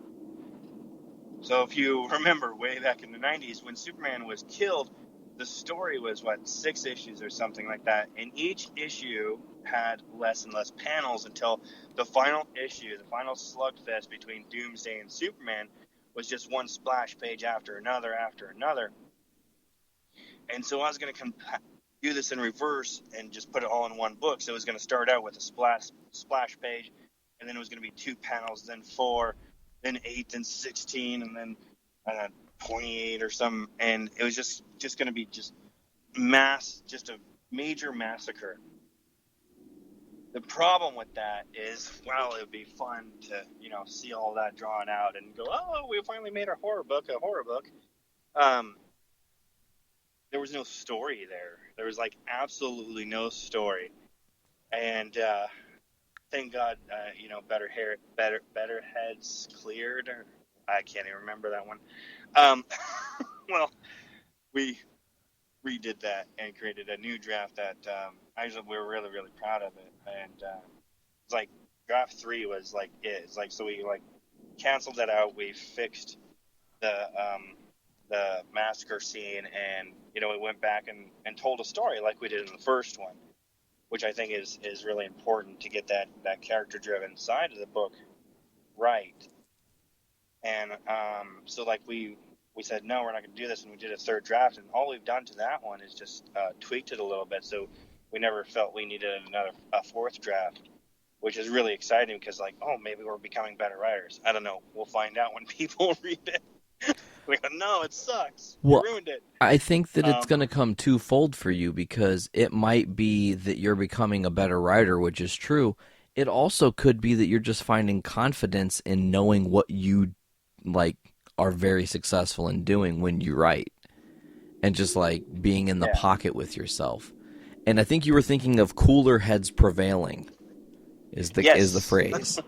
So if you remember way back in the 90s, when Superman was killed, the story was, 6 issues or something like that, and each issue had less and less panels until the final issue, the final slugfest between Doomsday and Superman, was just one splash page after another. And so I was going to do this in reverse and just put it all in one book. So it was going to start out with a splash page, and then it was going to be 2 panels, then 4, then 8, then 16, and then 28 or something. And it was just going to be just a major massacre. The problem with that is, while it would be fun to, see all that drawn out and go, oh, we finally made a horror book. There was no story there. There was absolutely no story. And thank God, better heads cleared. I can't even remember that one. Well, we redid that and created a new draft that actually we were really, really proud of it. And it's like draft 3 was it's so we canceled that out. We fixed the massacre scene, and we went back and told a story like we did in the first one, which I think is really important to get that character driven side of the book right. And so we said, no, we're not going to do this, and we did a third draft, and all we've done to that one is just tweaked it a little bit, so we never felt we needed a fourth draft, which is really exciting because, maybe we're becoming better writers. I don't know. We'll find out when people read it. We go, no, it sucks. Well, you ruined it. I think that it's going to come twofold for you, because it might be that you're becoming a better writer, which is true. It also could be that you're just finding confidence in knowing what you, are very successful in doing when you write, and just being in the pocket with yourself. And I think you were thinking of cooler heads prevailing is the phrase.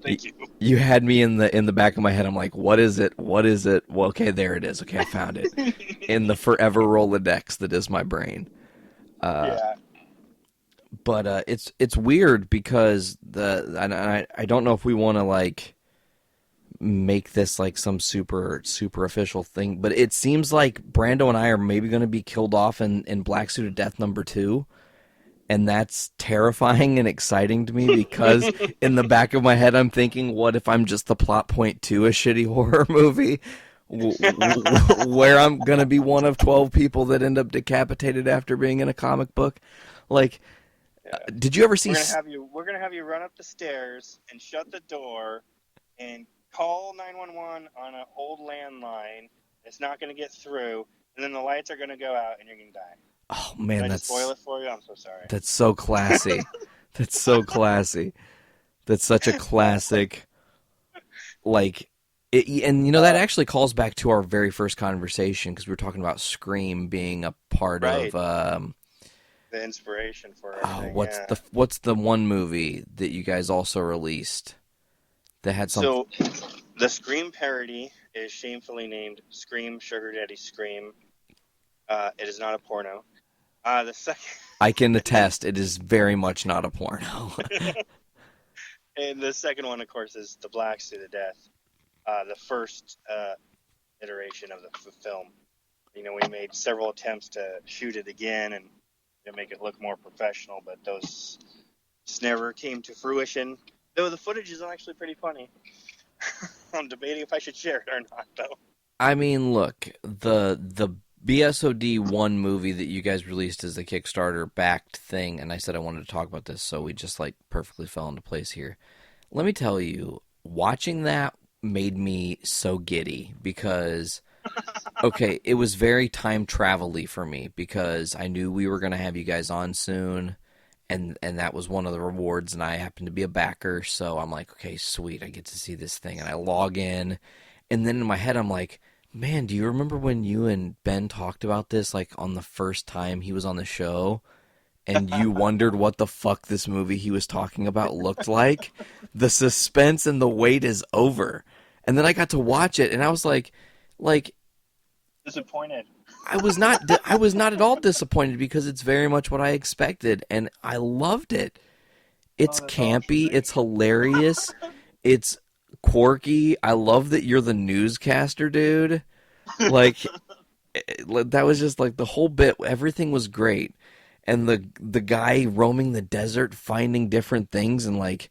Thank you. You had me in the back of my head. I'm like, what is it? What is it? Well, okay, there it is. Okay, I found it. In the forever Rolodex that is my brain. Yeah. But it's weird because I don't know if we want to like make this like some super official thing, but it seems like Brando and I are maybe going to be killed off in Black Suit of Death #2, and that's terrifying and exciting to me because in the back of my head I'm thinking, what if I'm just the plot point to a shitty horror movie where I'm going to be one of 12 people that end up decapitated after being in a comic book? Like, did you ever see? We're gonna have you run up the stairs and shut the door and call 911 on an old landline. It's not gonna get through, and then the lights are gonna go out, and you're gonna die. Oh man, Did I just spoil it for you? I'm so sorry. That's so classy. That's so classy. That's such a classic. Like, and you know that actually calls back to our very first conversation because we were talking about Scream being a part of. The inspiration for everything. What's the one movie that you guys also released that had some? So, the Scream parody is shamefully named Scream Sugar Daddy Scream. It is not a porno. The second. I can attest, it is very much not a porno. And the second one, of course, is The Black Suit of Death. The first iteration of the film. You know, we made several attempts to shoot it again and to make it look more professional, but those never came to fruition. Though the footage is actually pretty funny. I'm debating if I should share it or not, though. I mean, look, the BSOD 1 movie that you guys released as the Kickstarter backed thing, and I said I wanted to talk about this, so we just like perfectly fell into place here. Let me tell you, watching that made me so giddy because okay, it was very time travel-y for me because I knew we were going to have you guys on soon, and that was one of the rewards, and I happened to be a backer, so I'm like, okay, sweet, I get to see this thing, and I log in, and then in my head I'm like, man, do you remember when you and Ben talked about this, like, on the first time he was on the show, and you wondered what the fuck this movie he was talking about looked like? The suspense and the wait is over. And then I got to watch it, and I was like, disappointed. I was not at all disappointed because it's very much what I expected, and I loved it. It's campy, it's hilarious, it's quirky. I love that you're the newscaster, dude. Like, that was just like the whole bit. Everything was great, and the guy roaming the desert, finding different things, and like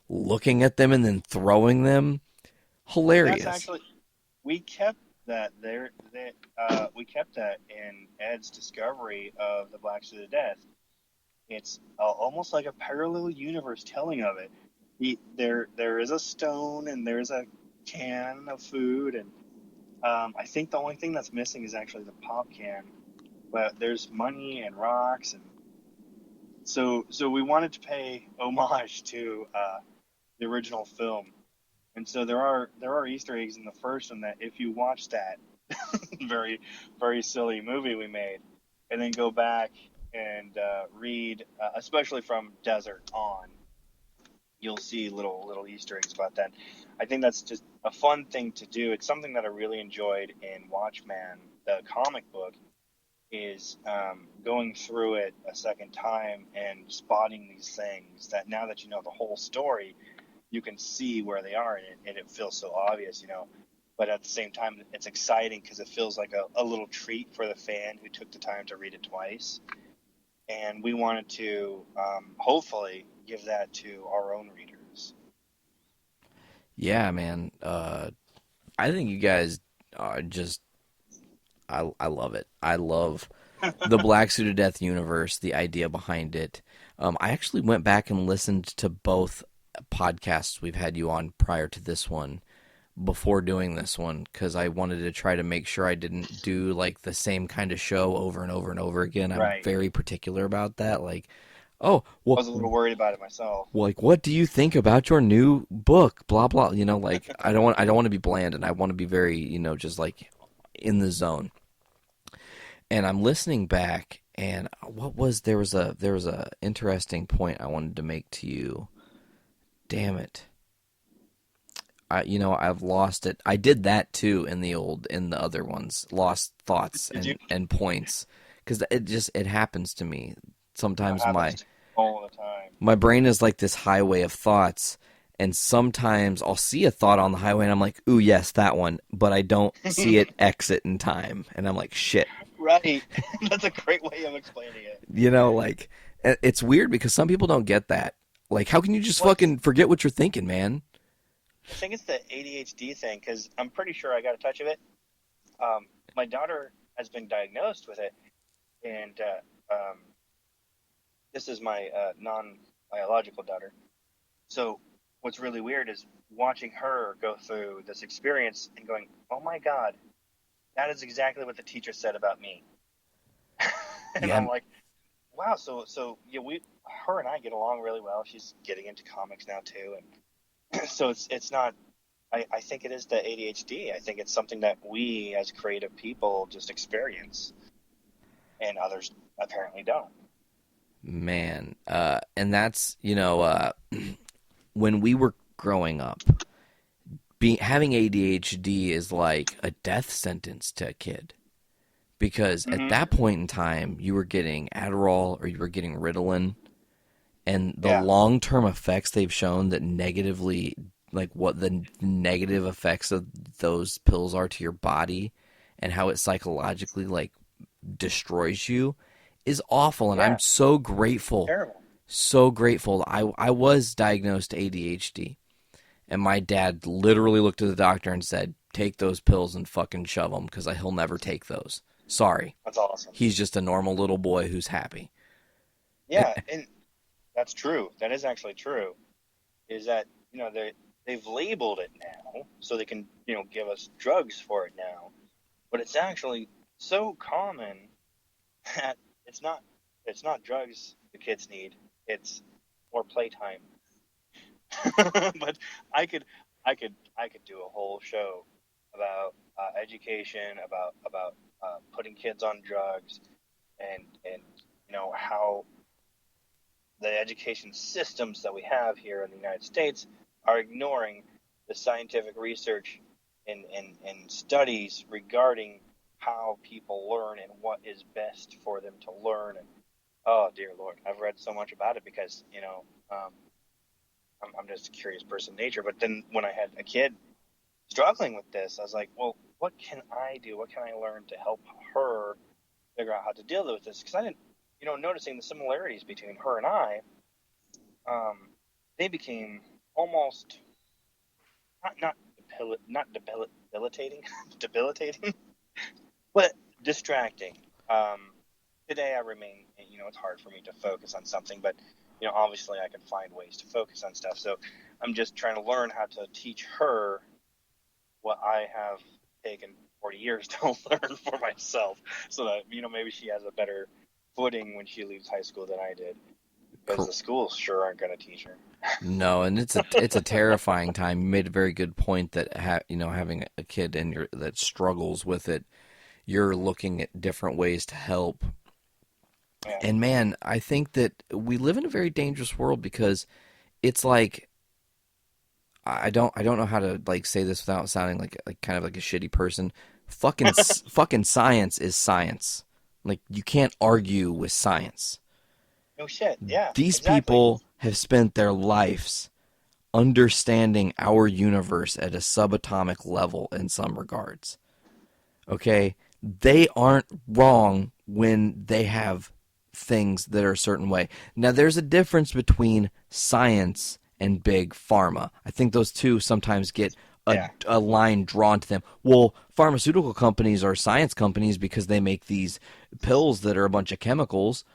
looking at them and then throwing them, hilarious. That's actually, we kept that there. We kept that in Ed's discovery of the Black Suit of Death. It's almost like a parallel universe telling of it. There is a stone and there's a can of food, and I think the only thing that's missing is actually the pop can. But there's money and rocks, and so we wanted to pay homage to the original film, and so there are Easter eggs in the first one that if you watch that very very silly movie we made, and then go back and read, especially from Desert on, you'll see little Easter eggs about that. I think that's just a fun thing to do. It's something that I really enjoyed in Watchman, the comic book, is going through it a second time and spotting these things that now that you know the whole story, you can see where they are, and it feels so obvious, you know. But at the same time, it's exciting because it feels like a little treat for the fan who took the time to read it twice. And we wanted to hopefully give that to our own readers. Yeah, man. I think you guys are just... I love it. I love the Black Suit of Death universe, the idea behind it. I actually went back and listened to both podcasts we've had you on prior to this one, before doing this one, because I wanted to try to make sure I didn't do like the same kind of show over and over and over again. I'm very particular about that. Like, oh, well, I was a little worried about it myself. Like, what do you think about your new book? Blah blah. You know, like I don't want to be bland, and I want to be very, you know, just like in the zone. And I'm listening back, And there was a interesting point I wanted to make to you. Damn it. I've lost it. I did that too in the other ones. Lost thoughts and points, because it happens to me sometimes. All the time. My brain is like this highway of thoughts, and sometimes I'll see a thought on the highway and I'm like, ooh, yes, that one, but I don't see it exit in time, and I'm like, shit. Right. That's a great way of explaining it. Like, it's weird because some people don't get that. Like, how can you just fucking forget what you're thinking, man? I think it's the ADHD thing, because I'm pretty sure I got a touch of it. My daughter has been diagnosed with it, and this is my non-biological daughter. So what's really weird is watching her go through this experience and going, oh my God, that is exactly what the teacher said about me. And Yeah. I'm like, wow, so yeah, her and I get along really well. She's getting into comics now too, and so it's not. I think it is the ADHD. I think it's something that we as creative people just experience, and others apparently don't. Man, and that's when we were growing up, having ADHD is like a death sentence to a kid, because at that point in time you were getting Adderall or you were getting Ritalin, and the long-term effects they've shown that negatively, like what the negative effects of those pills are to your body and how it psychologically like destroys you is awful. And I'm so grateful. Terrible. So grateful. I was diagnosed ADHD, and my dad literally looked at the doctor and said, take those pills and fucking shove them, because he'll never take those. Sorry. That's awesome. He's just a normal little boy who's happy. Yeah, and that's true. That is actually true. Is that, they've labeled it now so they can, give us drugs for it now. But it's actually so common that it's not drugs the kids need. It's more playtime. But I could do a whole show about education, about putting kids on drugs, and how the education systems that we have here in the United States are ignoring the scientific research and studies regarding how people learn and what is best for them to learn. And oh dear Lord, I've read so much about it because I'm just a curious person in nature. But then when I had a kid struggling with this, I was like, well, what can I do? What can I learn to help her figure out how to deal with this? Because I didn't, noticing the similarities between her and I, they became almost not debilitating, debilitating, but distracting. Today I remain, it's hard for me to focus on something, but obviously I can find ways to focus on stuff. So I'm just trying to learn how to teach her what I have taken 40 years to learn for myself, so that maybe she has a better footing when she leaves high school than I did, because the schools sure aren't going to teach her. No, and it's a terrifying time. You made a very good point that having a kid that struggles with it, you're looking at different ways to help. Yeah. And man, I think that we live in a very dangerous world, because it's like, I don't know how to like say this without sounding like kind of like a shitty person. Fucking science is science. Like, you can't argue with science. No shit. Yeah. These people have spent their lives understanding our universe at a subatomic level in some regards. Okay? They aren't wrong when they have things that are a certain way. Now, there's a difference between science and big pharma. I think those two sometimes get a line drawn to them. Well, pharmaceutical companies are science companies because they make these pills that are a bunch of chemicals.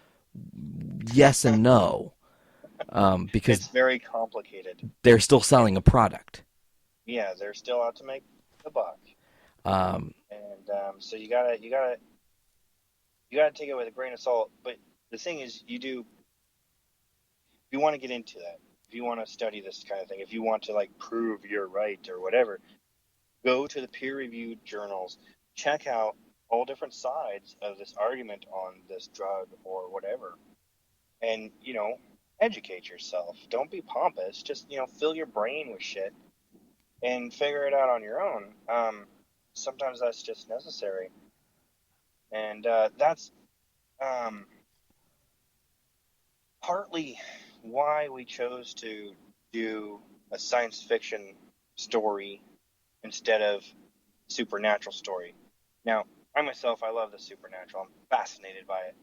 Yes and no. Because it's very complicated. They're still selling a product. Yeah, they're still out to make a buck. So you gotta take it with a grain of salt. But the thing is, if you want to get into that, if you want to study this kind of thing, if you want to like prove you're right or whatever, go to the peer-reviewed journals, check out all different sides of this argument on this drug or whatever. And, educate yourself. Don't be pompous. Just, fill your brain with shit and figure it out on your own. Sometimes that's just necessary. And that's partly why we chose to do a science fiction story instead of supernatural story. Now, I myself, I love the supernatural. I'm fascinated by it.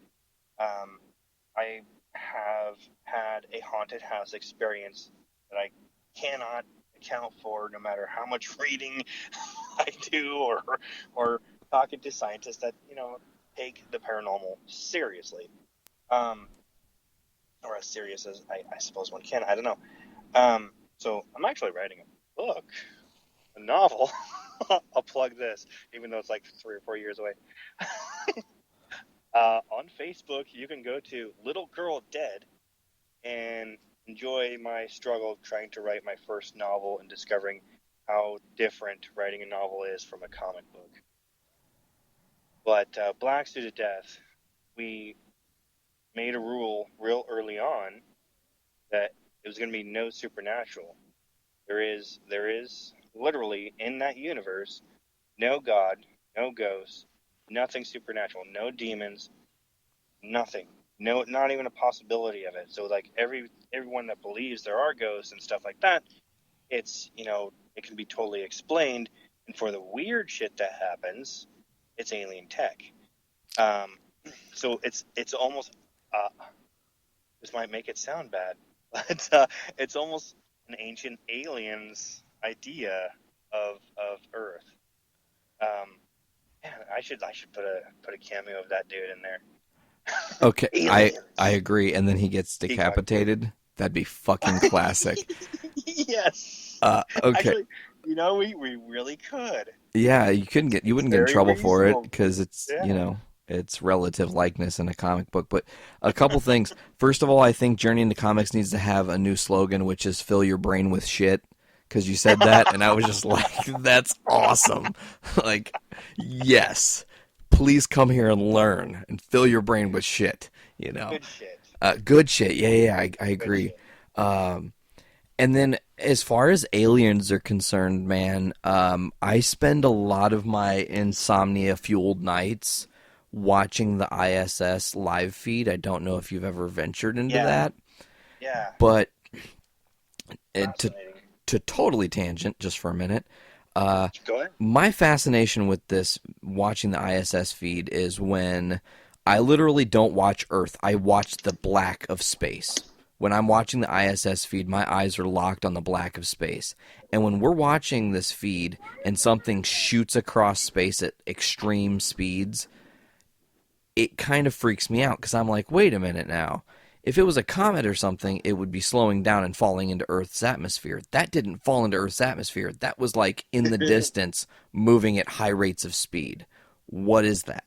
I have had a haunted house experience that I cannot account for, no matter how much reading I do or talking to scientists that take the paranormal seriously, or as serious as I suppose one can. I don't know. So I'm actually writing a book, a novel. I'll plug this, even though it's like 3 or 4 years away. On Facebook, you can go to Little Girl Dead and enjoy my struggle trying to write my first novel and discovering how different writing a novel is from a comic book. But Black Suited Death, we made a rule real early on that it was going to be no supernatural. There is literally in that universe no God, no ghosts, nothing supernatural, no demons, nothing. No, not even a possibility of it. So like everyone that believes there are ghosts and stuff like that, it's it can be totally explained. And for the weird shit that happens, it's alien tech. So it's almost this might make it sound bad, but it's almost an ancient aliens idea of Earth. Man, I should put a cameo of that dude in there. Okay, Aliens. I agree. And then he gets decapitated. That'd be fucking classic. Yes. Okay. Actually, we really could. Yeah, you wouldn't get in very trouble for it reasonable. because it's Yeah. it's relative likeness in a comic book. But a couple things. First of all, I think Journey into Comics needs to have a new slogan, which is "Fill your brain with shit." Because you said that, and I was just like, "That's awesome!" Like, yes, please come here and learn and fill your brain with shit. Good shit. Good shit. Yeah, I agree. And then as far as aliens are concerned, man, I spend a lot of my insomnia-fueled nights watching the ISS live feed. I don't know if you've ever ventured into that. Yeah. But Fascinating. to totally tangent, just for a minute, Go ahead. my fascination with this, watching the ISS feed, is when I literally don't watch Earth. I watch the black of space. When I'm watching the ISS feed, my eyes are locked on the black of space. And when we're watching this feed and something shoots across space at extreme speeds, it kind of freaks me out because I'm like, wait a minute now. If it was a comet or something, it would be slowing down and falling into Earth's atmosphere. That didn't fall into Earth's atmosphere. That was like in the distance, moving at high rates of speed. What is that?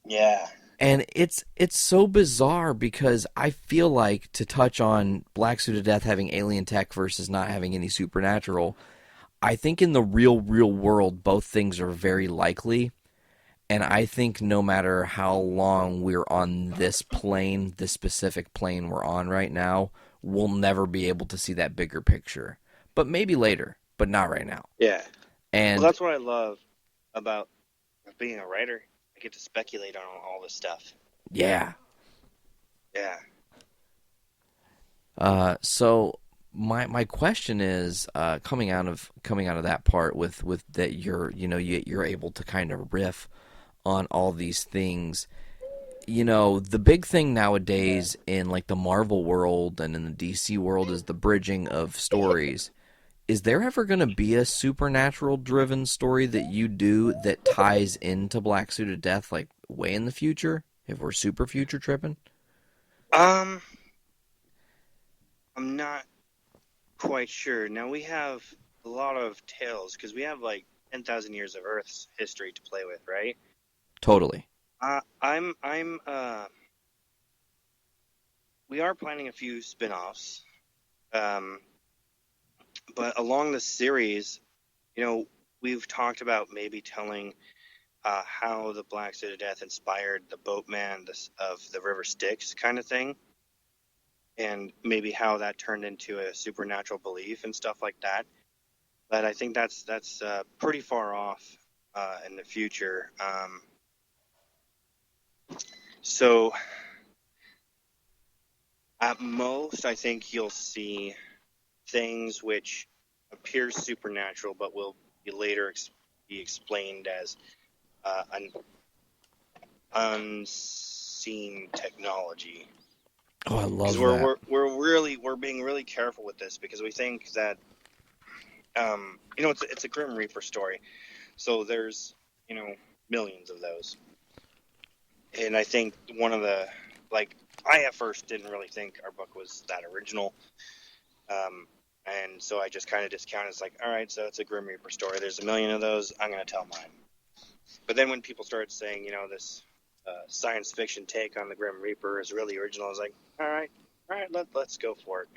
Yeah. And it's so bizarre because I feel like, to touch on Black Suited Death having alien tech versus not having any supernatural, I think in the real world, both things are very likely. And I think no matter how long we're on this plane, this specific plane we're on right now, we'll never be able to see that bigger picture. But maybe later, but not right now. Yeah. And Well, that's what I love about being a writer. I get to speculate on all this stuff. yeah. Yeah. So my question is, coming out of that part with that you're able to kind of riff on all these things. The big thing nowadays in like the Marvel world and in the DC world is the bridging of stories. Is there ever going to be a supernatural driven story that you do that ties into Black Suited Death, like way in the future, if we're super future tripping? I'm not quite sure. Now we have a lot of tales because we have like 10,000 years of Earth's history to play with, right? Totally. We are planning a few spin-offs. But along the series, we've talked about maybe telling how the Black Suit of Death inspired the boatman of the River Styx kind of thing, and maybe how that turned into a supernatural belief and stuff like that. But I think that's pretty far off in the future. So at most, I think you'll see things which appear supernatural, but will be later be explained as an unseen technology. Oh, I love Because that. we're being really careful with this because we think that it's a Grim Reaper story, so there's millions of those, and I think one of the I at first didn't really think our book was that original. And so I just kind of discounted. It's like, all right, so it's a Grim Reaper story. There's a million of those. I'm going to tell mine. But then when people started saying, this science fiction take on the Grim Reaper is really original, I was like, all right, let's go for it.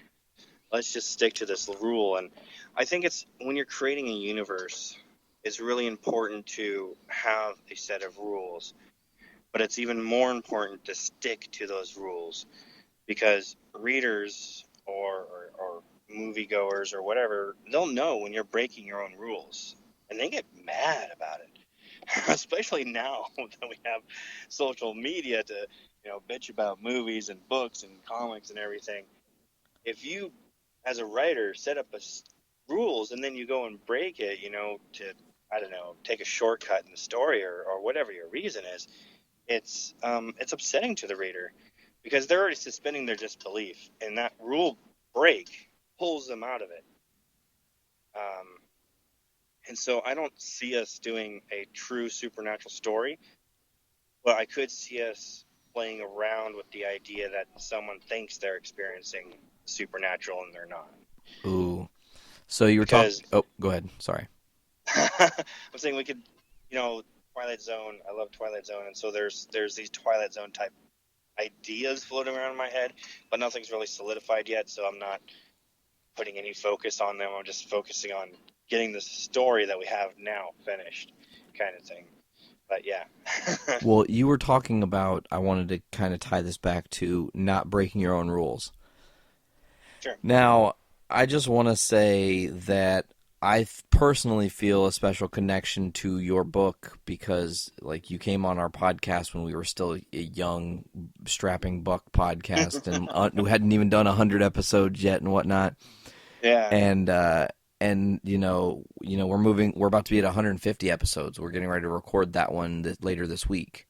Let's just stick to this rule. And I think it's when you're creating a universe, it's really important to have a set of rules. But it's even more important to stick to those rules because readers or moviegoers or whatever, they'll know when you're breaking your own rules, and they get mad about it. Especially now that we have social media to, bitch about movies and books and comics and everything. If you, as a writer, set up rules and then you go and break it, to, I don't know, take a shortcut in the story or whatever your reason is, it's upsetting to the reader because they're already suspending their disbelief, and that rule break pulls them out of it. And so I don't see us doing a true supernatural story, but I could see us playing around with the idea that someone thinks they're experiencing supernatural and they're not. Ooh. So you were talking... Oh, go ahead. Sorry. I'm saying we could, Twilight Zone. I love Twilight Zone, and so there's these Twilight Zone type ideas floating around in my head, but nothing's really solidified yet, so I'm not putting any focus on them. I'm just focusing on getting the story that we have now finished, kind of thing. But yeah. Well, you were talking about, I wanted to kind of tie this back to not breaking your own rules. Sure. Now, I just want to say that I personally feel a special connection to your book because, you came on our podcast when we were still a young, strapping buck podcast, and we hadn't even done 100 episodes yet and whatnot. Yeah. And we're about to be at 150 episodes. We're getting ready to record that one later this week.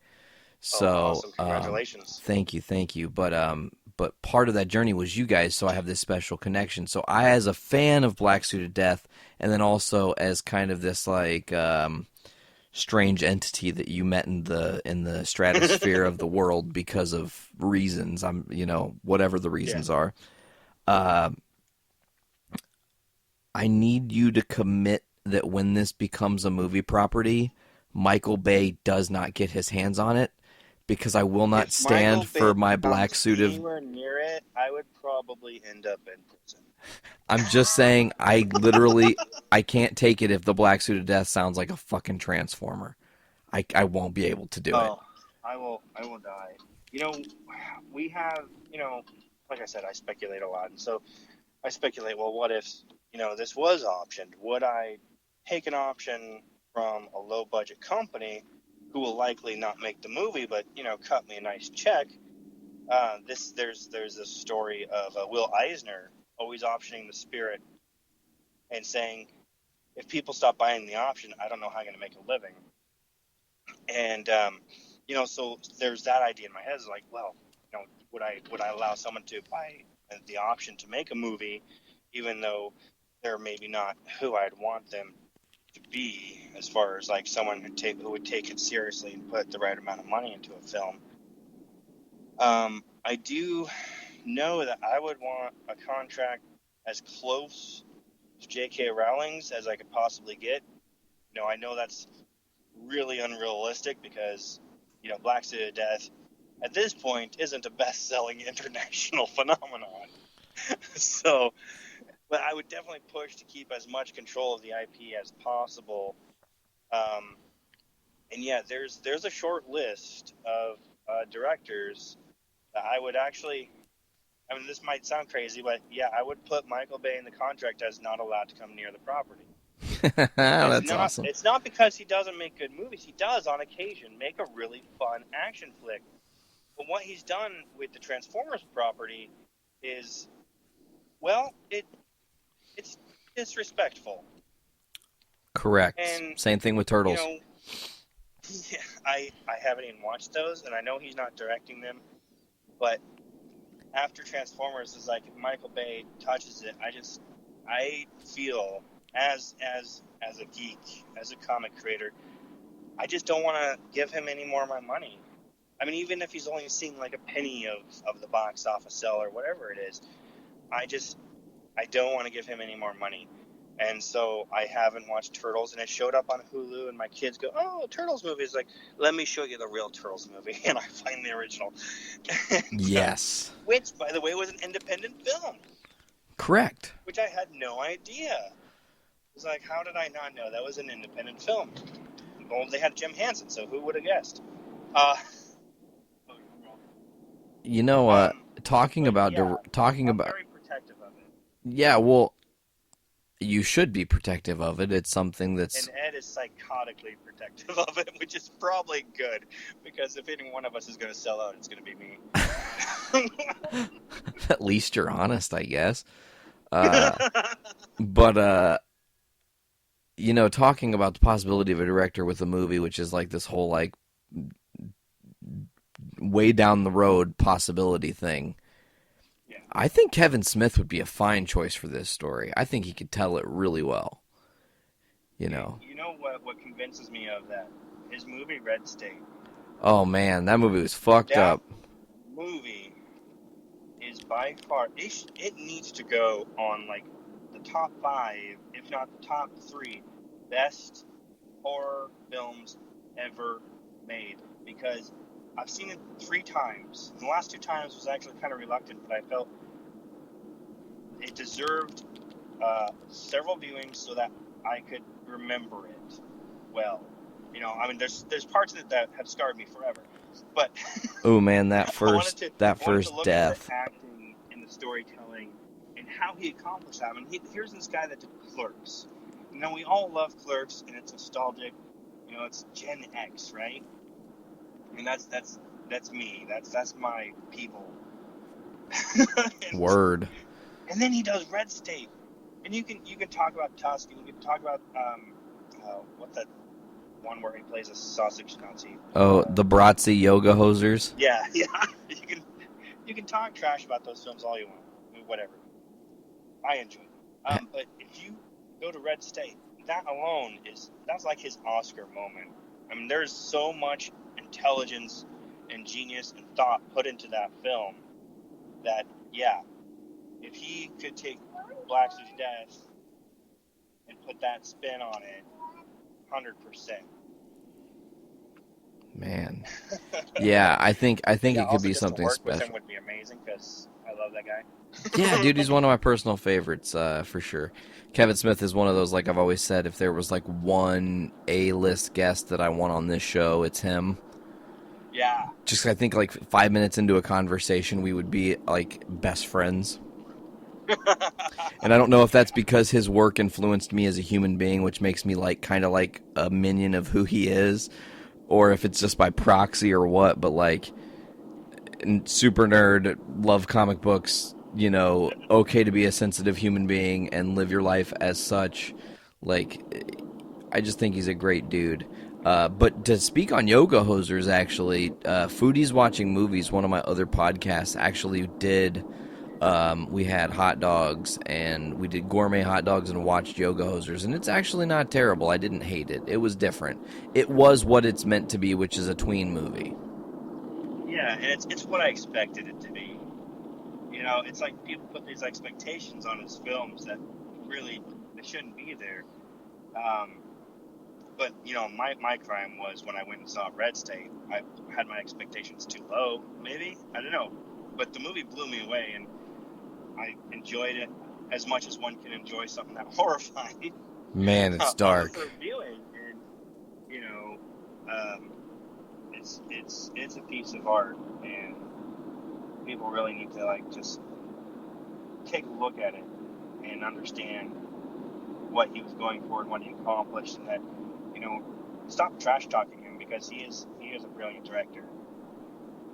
So, awesome. Congratulations. Thank you. But part of that journey was you guys, so I have this special connection. So I, as a fan of Black Suit of Death, and then also as kind of this strange entity that you met in the stratosphere of the world because of reasons, whatever the reasons are. I need you to commit that when this becomes a movie property, Michael Bay does not get his hands on it, because I will not stand for my Black Suit of... Anywhere near it, I would probably end up in prison. I'm just saying, I can't take it if the Black Suit of Death sounds like a fucking Transformer. I won't be able to do it. I will die. We have, like I said, I speculate a lot, and so I speculate, well, what if, this was optioned? Would I take an option from a low-budget company who will likely not make the movie, but, cut me a nice check? There's a story of Will Eisner always optioning the Spirit and saying, if people stop buying the option, I don't know how I'm going to make a living. And, so there's that idea in my head. It's like, well, would I allow someone to buy the option to make a movie, even though they're maybe not who I'd want them to be, as far as someone who would take it seriously and put the right amount of money into a film. I do know that I would want a contract as close to J.K. Rowling's as I could possibly get. I know that's really unrealistic because, Black Suit of Death at this point isn't a best-selling international phenomenon. So, but I would definitely push to keep as much control of the IP as possible. And yeah, there's a short list of directors that I would actually. I mean, this might sound crazy, but yeah, I would put Michael Bay in the contract as not allowed to come near the property. That's awesome. It's not because he doesn't make good movies. He does on occasion make a really fun action flick. But what he's done with the Transformers property is, well, it's disrespectful. Correct. And Same thing with you Turtles. know, yeah, I haven't even watched those, and I know he's not directing them. But after Transformers, is like if Michael Bay touches it, I feel as a geek, as a comic creator, I just don't want to give him any more of my money. I mean, even if he's only seeing like a penny of the box office sell or whatever it is, I don't want to give him any more money. And so I haven't watched Turtles, and it showed up on Hulu, and my kids go, "Oh, Turtles movie." It's like, let me show you the real Turtles movie, and I find the original. Yes. Which, by the way, was an independent film, Correct. which I had no idea. It was like, how did I not know that was an independent film? Well, they had Jim Henson, so who would have guessed? You know, talking but about yeah, talking I'm about very protective of it. yeah, well, you should be protective of it. It's something that's And Ed is psychotically protective of it, which is probably good, because if any one of us is going to sell out, it's going to be me. at least you're honest, I guess. But you know, talking about the possibility of a director with a movie, which is like this whole like way down the road possibility thing. Yeah. I think Kevin Smith would be a fine choice for this story. I think he could tell it really well. You know. You know what convinces me of that? His movie Red State. Oh man, that movie was fucked That up. movie is by far it needs to go on like the top 5, if not the top 3 best horror films ever made, because I've seen it 3 times. And the last 2 times was actually kind of reluctant, but I felt it deserved several viewings so that I could remember it well. You know, I mean, there's parts of it that have scarred me forever, but Oh man, that I wanted first to look death. at the acting and the storytelling and how he accomplished that. I mean, here's this guy that did Clerks. You know, we all love Clerks, and it's nostalgic. You know, it's Gen X, right? And that's me. That's my people. Word. And then he does Red State, and you can talk about Tusk, and you can talk about what's that one where he plays a sausage Nazi? Oh, the Bratzy Yoga Hosers. Yeah. You can talk trash about those films all you want. I mean, whatever. I enjoy them. But if you go to Red State, that alone that's like his Oscar moment. I mean, there's so much intelligence and genius and thought put into that film that, yeah, if he could take Black's death and put that spin on it, 100%. Man. Yeah, I think it could also be just to something work with special. him would be amazing, because I love that guy. Yeah, dude, he's one of my personal favorites, for sure. Kevin Smith is one of those, like I've always said, if there was like one A-list guest that I want on this show, it's him. Yeah. Just I think like 5 minutes into a conversation, we would be like best friends. And I don't know if that's because his work influenced me as a human being, which makes me like kind of like a minion of who he is, or if it's just by proxy or what, but like super nerd, love comic books, you know, okay to be a sensitive human being and live your life as such. Like, I just think he's a great dude. But to speak on Yoga Hosers, actually, Foodies Watching Movies, one of my other podcasts, actually did. We had hot dogs, and we did gourmet hot dogs and watched Yoga Hosers, and it's actually not terrible. I didn't hate it. It was different. It was what it's meant to be, which is a tween movie. Yeah, and it's what I expected it to be. You know, it's like people put these expectations on his films that really they shouldn't be there. But, you know, my crime was when I went and saw Red State. I had my expectations too low, maybe? I don't know. But the movie blew me away, and I enjoyed it as much as one can enjoy something that horrifying. Man, it's dark. On the viewing, and, you know, It's a piece of art, and people really need to like just take a look at it and understand what he was going for and what he accomplished, and that, you know, stop trash talking him, because he is a brilliant director.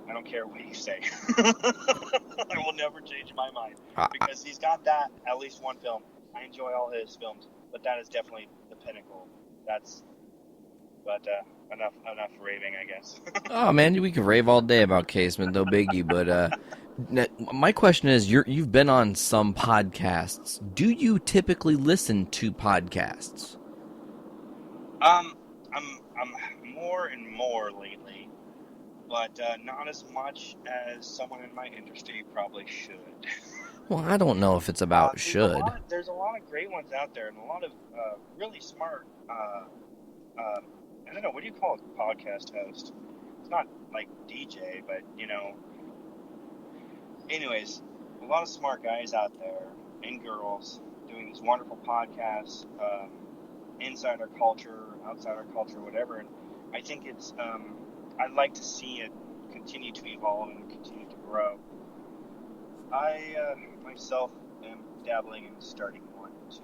I don't care what you say. I will never change my mind, because he's got that at least one film. I enjoy all his films, but that is definitely the pinnacle. But enough raving, I guess. Oh man, we can rave all day about Casement, no biggie. But my question is, you've been on some podcasts. Do you typically listen to podcasts? I'm more and more lately, but not as much as someone in my industry probably should. Well, I don't know if it's about should. There's a lot of great ones out there, and a lot of really smart. I don't know, what do you call a podcast host? It's not like DJ, but you know. Anyways, a lot of smart guys out there and girls doing these wonderful podcasts, inside our culture, outside our culture, whatever. And I think it's. I'd like to see it continue to evolve and continue to grow. I myself am dabbling in starting one too.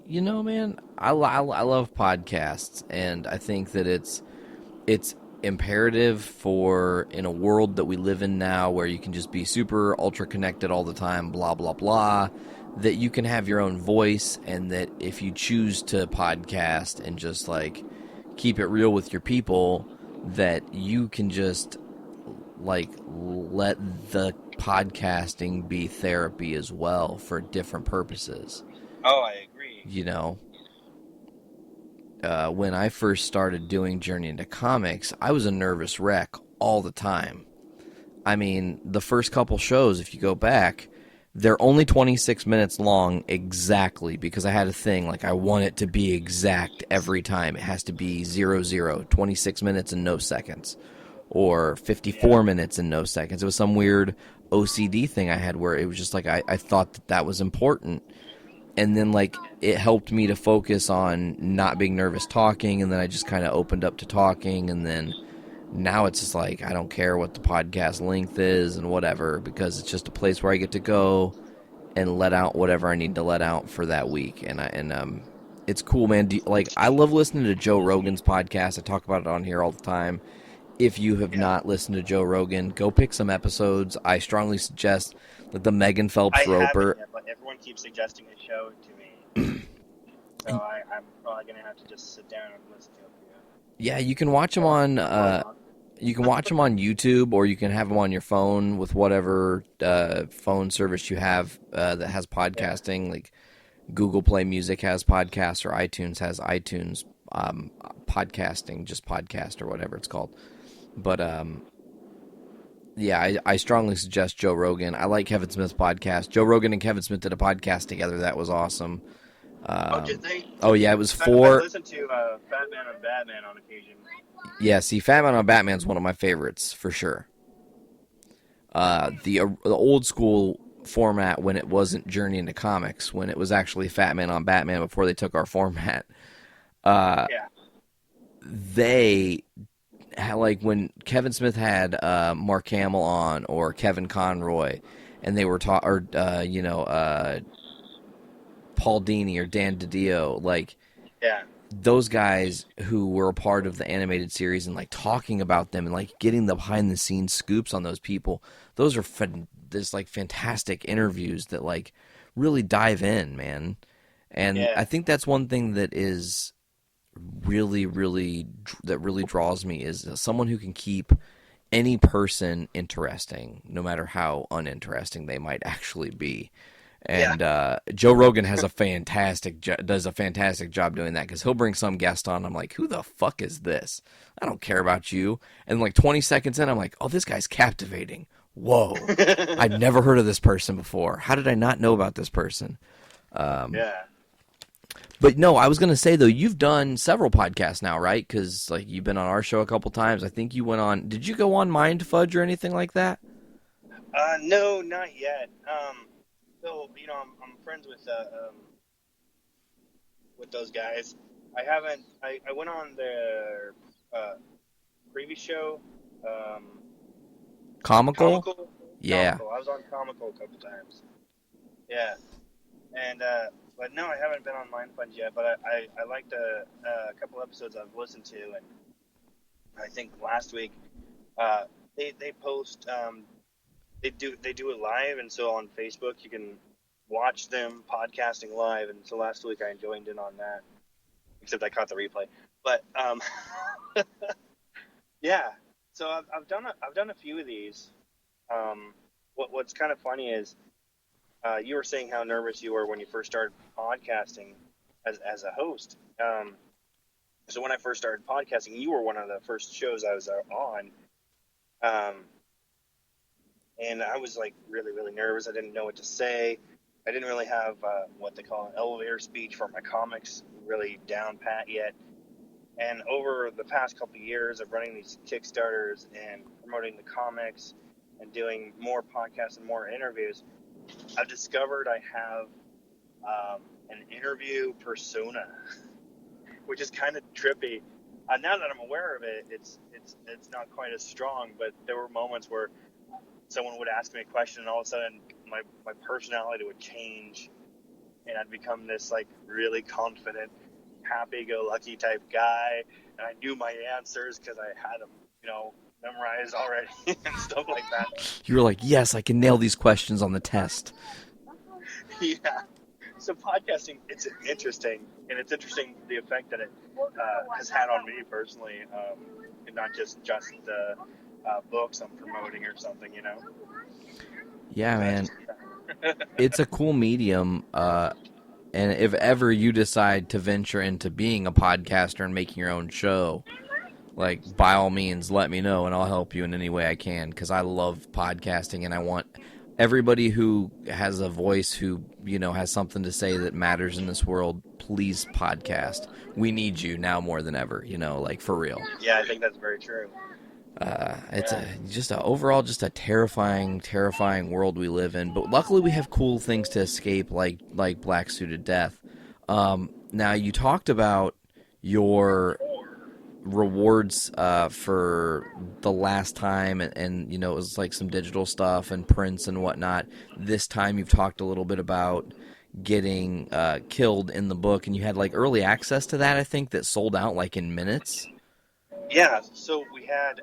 You know, man, I love podcasts, and I think that it's imperative for, in a world that we live in now where you can just be super ultra connected all the time, blah blah blah, that you can have your own voice, and that if you choose to podcast and just like keep it real with your people, that you can just like let the podcasting be therapy as well for different purposes. Oh, I agree. You know, when I first started doing Journey into Comics, I was a nervous wreck all the time. I mean, the first couple shows, if you go back, they're only 26 minutes long exactly, because I had a thing, like I want it to be exact every time. It has to be 00, 26 minutes and no seconds, or 54 minutes and no seconds. It was some weird OCD thing I had where it was just like I thought that was important. And then, like, it helped me to focus on not being nervous talking, and then I just kind of opened up to talking, and then now it's just like, I don't care what the podcast length is and whatever, because it's just a place where I get to go and let out whatever I need to let out for that week. And it's cool, man. I love listening to Joe Rogan's podcast. I talk about it on here all the time. If you have not listened to Joe Rogan, go pick some episodes. I strongly suggest that the Megan Phelps Roper. Yet, but everyone keeps suggesting a show to me, so I'm probably gonna have to just sit down and listen to it. Yeah, you can watch them on. You can watch them on YouTube, or you can have them on your phone with whatever phone service you have that has podcasting. Yeah. Like Google Play Music has podcasts, or iTunes has iTunes podcasting, just podcast or whatever it's called. But yeah, I strongly suggest Joe Rogan. I like Kevin Smith's podcast. Joe Rogan and Kevin Smith did a podcast together. That was awesome. Did they? Oh, yeah, it was I listen to Fat Man on Batman on occasion. Yeah, see, Fat Man on Batman's one of my favorites, for sure. The old school format, when it wasn't Journey into Comics, when it was actually Fat Man on Batman before they took our format, they... like when Kevin Smith had Mark Hamill on, or Kevin Conroy, and they were Paul Dini or Dan DiDio, like those guys who were a part of the animated series, and like talking about them and like getting the behind the scenes scoops on those people, those are fantastic interviews that like really dive in, man. And I think that's one thing that is really draws me, is someone who can keep any person interesting, no matter how uninteresting they might actually be. And Joe Rogan does a fantastic job doing that, because he'll bring some guest on. I'm like, who the fuck is this? I don't care about you. And like 20 seconds in, I'm like, oh, this guy's captivating. Whoa, I'd never heard of this person before. How did I not know about this person? But no, I was going to say, though, you've done several podcasts now, right? Because like you've been on our show a couple times. I think you went on. Did you go on Mind Fudge or anything like that? No, not yet. So I'm friends with those guys, I haven't. I went on their previous show. Comical? Comical. Yeah. Comical. I was on Comical a couple times. Yeah. And but no, I haven't been on Mind Plunge yet. But I liked a couple episodes I've listened to, and I think last week they post they do it live, and so on Facebook you can watch them podcasting live. And so last week I joined in on that, except I caught the replay. But yeah, so I've done a few of these. What's kind of funny is you were saying how nervous you were when you first started podcasting as a host. So when I first started podcasting, you were one of the first shows I was on. And I was like really, really nervous. I didn't know what to say. I didn't really have what they call an elevator speech for my comics really down pat yet. And over the past couple of years of running these Kickstarters and promoting the comics and doing more podcasts and more interviews, I've discovered I have an interview persona, which is kind of trippy. Now that I'm aware of it, it's not quite as strong. But there were moments where someone would ask me a question, and all of a sudden my personality would change, and I'd become this like really confident, happy-go-lucky type guy, and I knew my answers because I had them, memorized already and stuff like that. You were like, yes, I can nail these questions on the test. Yeah. So podcasting, it's interesting, and it's interesting the effect that it has had on me personally, and not just the books I'm promoting or something, Yeah, man. It's a cool medium, and if ever you decide to venture into being a podcaster and making your own show, like, by all means, let me know, and I'll help you in any way I can, because I love podcasting, and I want everybody who has a voice, who, has something to say that matters in this world, please podcast. We need you now more than ever, like, for real. Yeah, I think that's very true. It's overall just a terrifying world we live in. But luckily, we have cool things to escape, like Black Suited Death. Now, you talked about your rewards for the last time, and it was like some digital stuff and prints and whatnot. This time, you've talked a little bit about getting killed in the book, and you had like early access to that. I think that sold out like in minutes. Yeah, so we had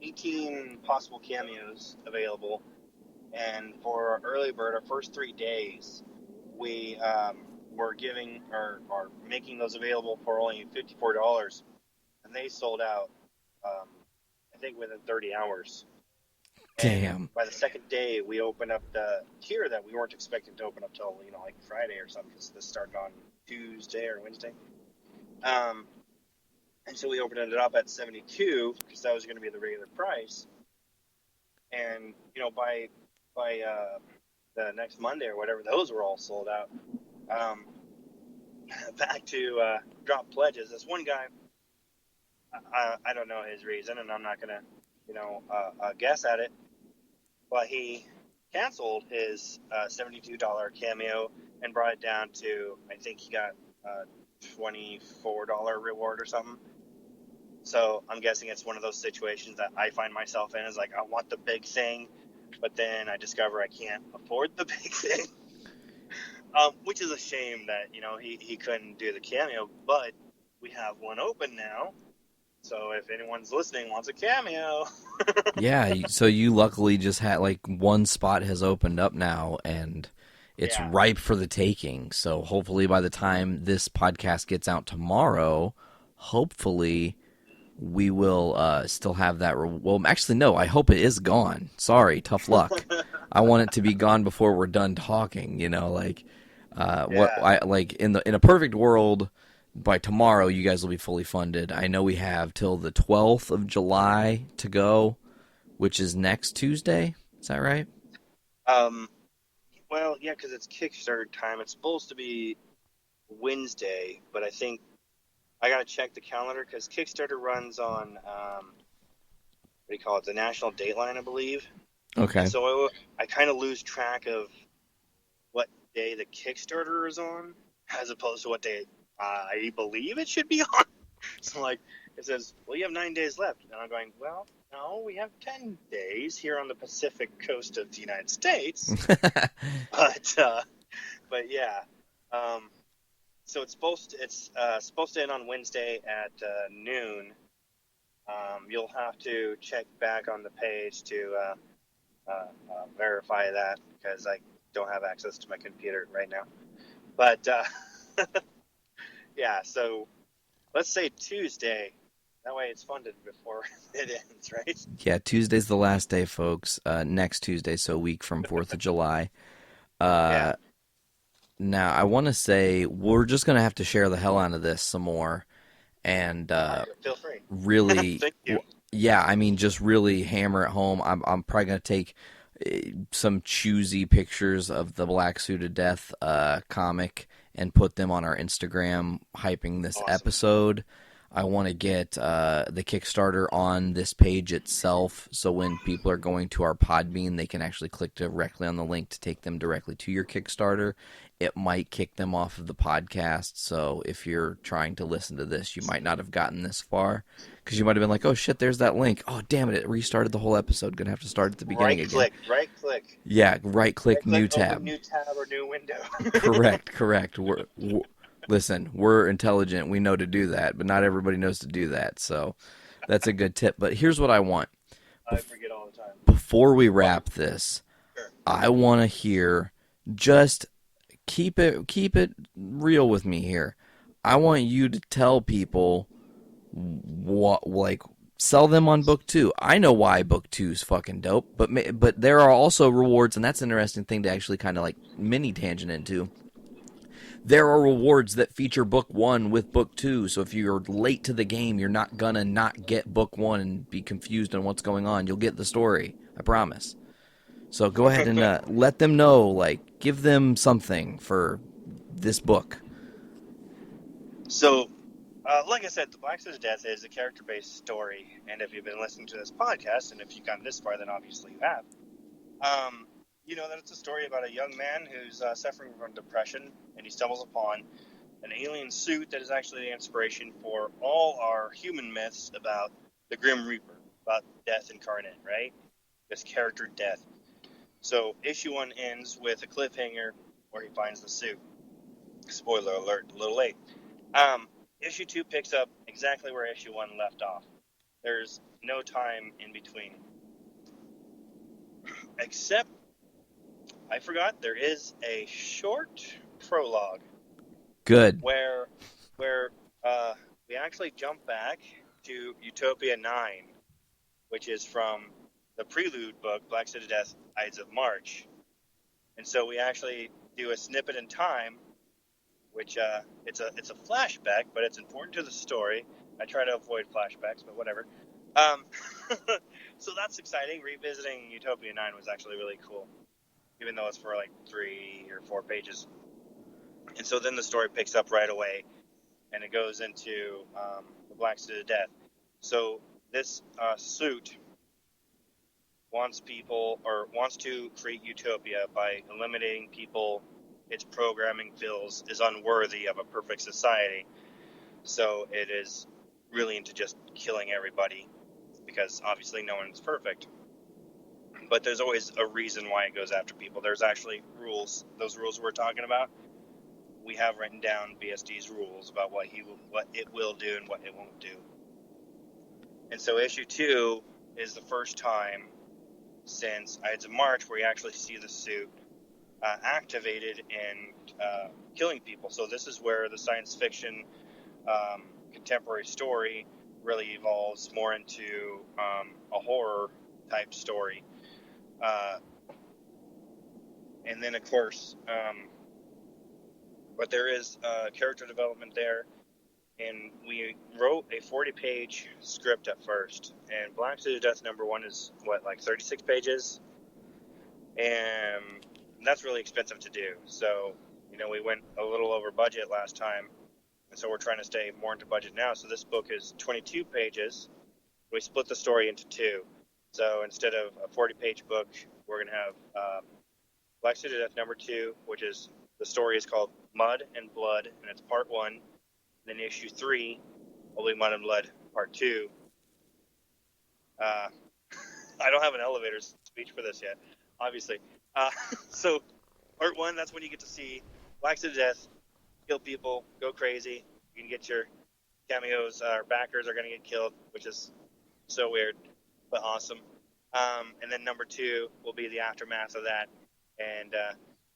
18 possible cameos available, and for our early bird, our first 3 days, we were giving or making those available for only $54, and they sold out, I think, within 30 hours. Damn. And by the second day, we opened up the tier that we weren't expecting to open up till like Friday or something. So this started on Tuesday or Wednesday. And so we opened it up at $72 because that was going to be the regular price. And by the next Monday or whatever, those were all sold out. Back to drop pledges. This one guy, I don't know his reason, and I'm not going to guess at it, but he canceled his $72 cameo and brought it down to, I think he got $24 reward or something. So I'm guessing it's one of those situations that I find myself in, is like, I want the big thing, but then I discover I can't afford the big thing. Which is a shame that, he couldn't do the cameo, but we have one open now. So if anyone's listening wants a cameo. Yeah, so you luckily just had, like, one spot has opened up now, and it's ripe for the taking. So hopefully by the time this podcast gets out tomorrow, hopefully we will still have that. Well, actually, no, I hope it is gone. Sorry, tough luck. I want it to be gone before we're done talking, like, in a perfect world, by tomorrow you guys will be fully funded. I know we have till the 12th of July to go, which is next Tuesday. Is that right? Well, yeah, because it's Kickstarter time. It's supposed to be Wednesday, but I think I got to check the calendar because Kickstarter runs on, the national dateline, I believe. Okay. So I kind of lose track of what day the Kickstarter is on, as opposed to what day I believe it should be on. So, like, it says, well, you have 9 days left. And I'm going, well, no, we have 10 days here on the Pacific coast of the United States. But yeah. So it's supposed to end on Wednesday at noon. You'll have to check back on the page to verify that because I don't have access to my computer right now. But yeah, so let's say Tuesday. That way it's funded before it ends, right? Yeah, Tuesday's the last day, folks. Next Tuesday, so a week from 4th of July. Yeah. Now, I want to say we're just going to have to share the hell out of this some more. And Feel free. really, Thank you. yeah, I mean, just really hammer it home. I'm probably going to take some choosy pictures of the Black Suited Death comic and put them on our Instagram, hyping this Awesome. episode. I want to get the Kickstarter on this page itself, so when people are going to our Podbean, they can actually click directly on the link to take them directly to your Kickstarter. It might kick them off of the podcast, so if you're trying to listen to this, you might not have gotten this far, because you might have been like, oh shit, there's that link. Oh, damn it, it restarted the whole episode. Gonna have to start at the beginning again. Right click. Yeah, right click, new tab. Open new tab or new window. Correct. Listen, we're intelligent. We know to do that, but not everybody knows to do that. So that's a good tip. But here's what I want. I forget all the time. Before we wrap this, Sure. I want to hear, just keep it real with me here. I want you to tell people what, like, sell them on book 2. I know why book 2 is fucking dope, but there are also rewards, and that's an interesting thing to actually kind of like mini tangent into. There are rewards that feature book 1 with book 2, so if you're late to the game, you're not gonna not get book 1 and be confused on what's going on. You'll get the story, I promise. So go ahead and let them know, like, give them something for this book. So, like I said, The Black Suited Death is a character-based story, and if you've been listening to this podcast, and if you've gotten this far, then obviously you have. You know that it's a story about a young man who's suffering from depression, and he stumbles upon an alien suit that is actually the inspiration for all our human myths about the Grim Reaper, about death incarnate, right? This character Death. So issue 1 ends with a cliffhanger where he finds the suit. Spoiler alert, a little late. Issue 2 picks up exactly where issue 1 left off. There's no time in between. Except, I forgot, there is a short prologue. Good. Where we actually jump back to Utopia 9, which is from the prelude book, Black Suited Death, Ides of March. And so we actually do a snippet in time, which it's a flashback, but it's important to the story. I try to avoid flashbacks, but whatever. So that's exciting. Revisiting Utopia 9 was actually really cool, even though it's for like 3 or 4 pages. And so then the story picks up right away, and it goes into the Black Suited Death. So this suit wants to create utopia by eliminating people its programming feels is unworthy of a perfect society. So it is really into just killing everybody, because obviously no one's perfect. But there's always a reason why it goes after people. There's actually rules. Those rules we're talking about, we have written down BSD's rules about what it will do and what it won't do. And so issue 2 is the first time since Ides of March where you actually see the suit activated and killing people. So this is where the science fiction contemporary story really evolves more into a horror type story. And then, of course, but there is character development there. And we wrote a 40-page script at first. And Black Suited Death #1 is, like 36 pages? And that's really expensive to do. So, we went a little over budget last time. And so we're trying to stay more into budget now. So this book is 22 pages. We split the story into 2. So instead of a 40-page book, we're going to have Black Suited Death #2, which is, the story is called Mud and Blood, and it's part 1. Then issue 3, Holy Mud and Blood Part 2. I don't have an elevator speech for this yet, obviously. So, Part 1, that's when you get to see Blacks to Death, kill people, go crazy. You can get your cameos, our backers are going to get killed, which is so weird, but awesome. And then number 2 will be the aftermath of that, and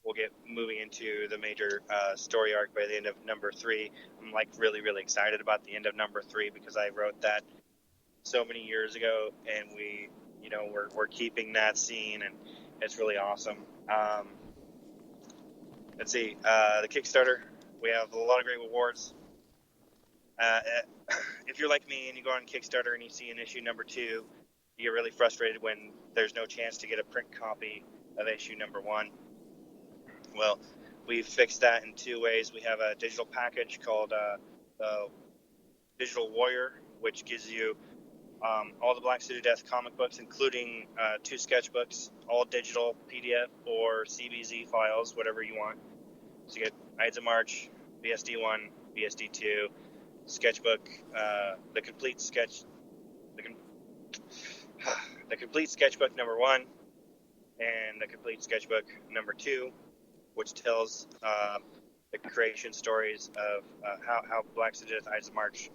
we'll get moving into the major story arc by the end of number 3. I'm like really, really excited about the end of number 3 because I wrote that so many years ago, and we're keeping that scene, and it's really awesome. Let's see, the Kickstarter, we have a lot of great rewards. If you're like me and you go on Kickstarter and you see an issue number 2, you get really frustrated when there's no chance to get a print copy of issue number 1. Well, we've fixed that in 2 ways. We have a digital package called Digital Warrior, which gives you all the Black City Death comic books, including 2 sketchbooks, all digital PDF or CBZ files, whatever you want. So you get Ides of March, BSD1, BSD2, sketchbook, the complete sketchbook number 1, and the complete sketchbook number 2, which tells the creation stories of how Black City Death Ides of March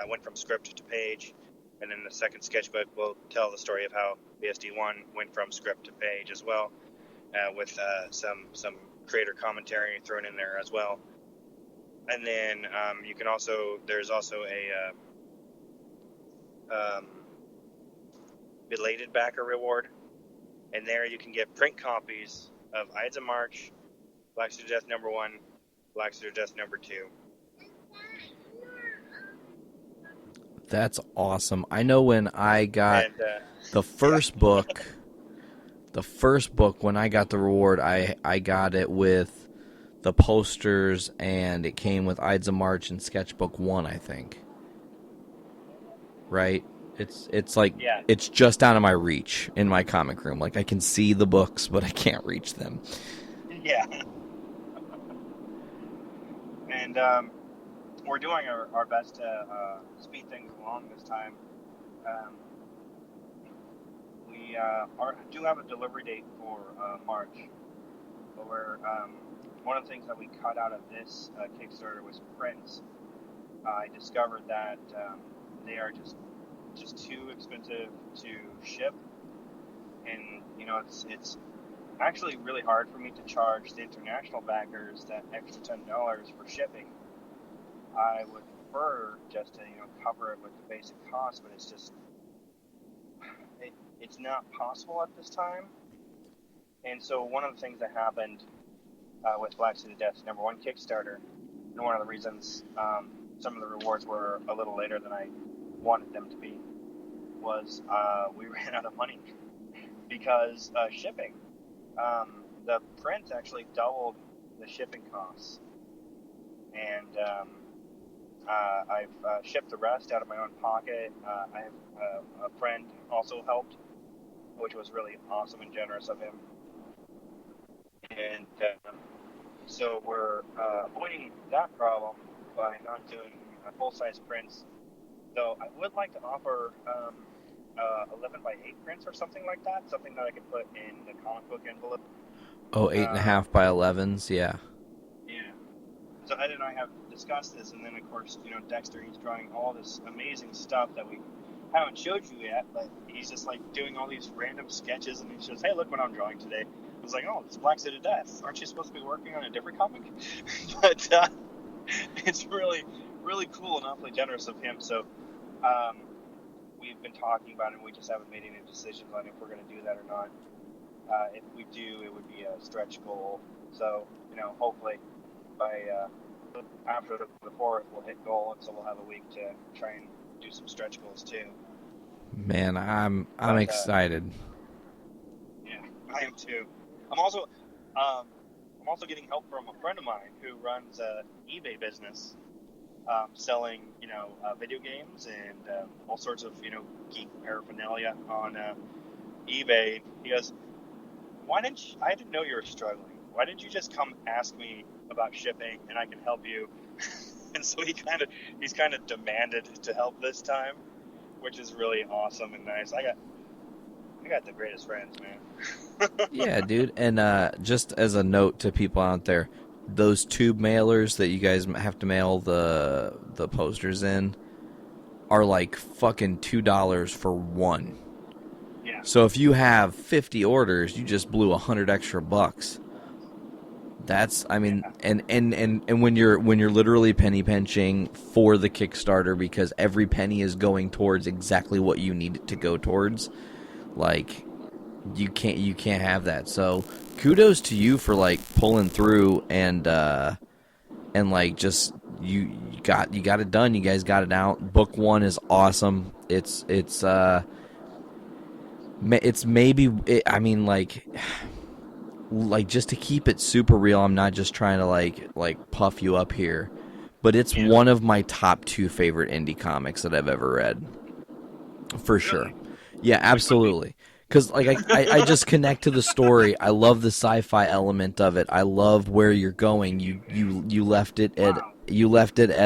went from script to page. And then the second sketchbook will tell the story of how BSD1 went from script to page as well, with some creator commentary thrown in there as well. And then you can there's also a belated backer reward, and there you can get print copies of Ides of March, Black City Death number 1, Black City Death number 2. That's awesome. I know when I got the first book, when I got the reward, I got it with the posters, and it came with Ides of March and Sketchbook 1, I think. Right? It's like, It's just out of my reach in my comic room. Like, I can see the books, but I can't reach them. Yeah. And we're doing our best to speed things along this time. We do have a delivery date for March, but one of the things that we cut out of this Kickstarter was prints. I discovered that they are just too expensive to ship, and it's actually really hard for me to charge the international backers that extra $10 for shipping. I would prefer just to cover it with the basic cost, but it's not possible at this time. And so one of the things that happened with Black City Death's number 1 Kickstarter, and one of the reasons some of the rewards were a little later than I wanted them to be, was we ran out of money because shipping. The print actually doubled the shipping costs, and I've shipped the rest out of my own pocket. I have a friend also helped, which was really awesome and generous of him. And so we're avoiding that problem by not doing full-size prints. Though I would like to offer 11 by 8 prints or something like that, something that I could put in the comic book envelope. Oh, 8.5 by 11s, yeah. Yeah. So Ed and I have discussed this, and then of course, Dexter, he's drawing all this amazing stuff that we haven't showed you yet, but he's just like doing all these random sketches, and he says, "Hey, look what I'm drawing today." I was like, "Oh, it's Black City Death. Aren't you supposed to be working on a different comic?" But it's really, really cool and awfully generous of him. So we've been talking about it, and we just haven't made any decisions on if we're going to do that or not. If we do, it would be a stretch goal. So, hopefully by after the 4th, we'll hit goal, and so we'll have a week to try and do some stretch goals too. Man, I'm excited. Yeah, I am too. I'm also getting help from a friend of mine who runs a eBay business, selling video games and all sorts of geek paraphernalia on eBay. He goes, I didn't know you were struggling. Why didn't you just come ask me about shipping and I can help you? And and so he's kind of demanded to help this time, which is really awesome and nice. I got the greatest friends, man. Yeah, dude. And just as a note to people out there, those tube mailers that you guys have to mail the posters in are like fucking $2 for one. Yeah. So if you have 50 orders, you just blew $100 extra bucks. That's, I mean, and when you're literally penny pinching for the Kickstarter because every penny is going towards exactly what you need it to go towards, like you can't have that. So kudos to you for like pulling through and like just you got it done. You guys got it out. Book 1 is awesome. It's maybe I mean like just to keep it super real, I'm not just trying to like puff you up here, but it's one of my top 2 favorite indie comics that I've ever read. For sure. Yeah, absolutely. Because like I just connect to the story. I love the sci-fi element of it. I love where you're going. You left it at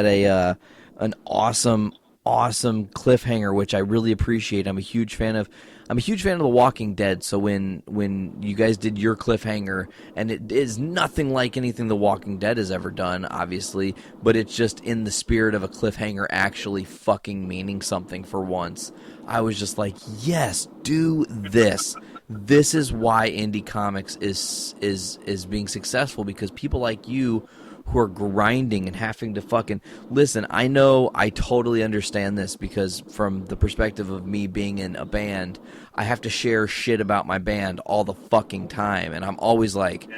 a an awesome cliffhanger, which I really appreciate. I'm a huge fan of The Walking Dead. So when you guys did your cliffhanger, and it is nothing like anything The Walking Dead has ever done, obviously, but it's just in the spirit of a cliffhanger actually fucking meaning something for once. I was just like, yes, do this. This is why indie comics is being successful, because people like you who are grinding and having to fucking listen. I know, I totally understand this, because from the perspective of me being in a band, I have to share shit about my band all the fucking time, and I'm always like,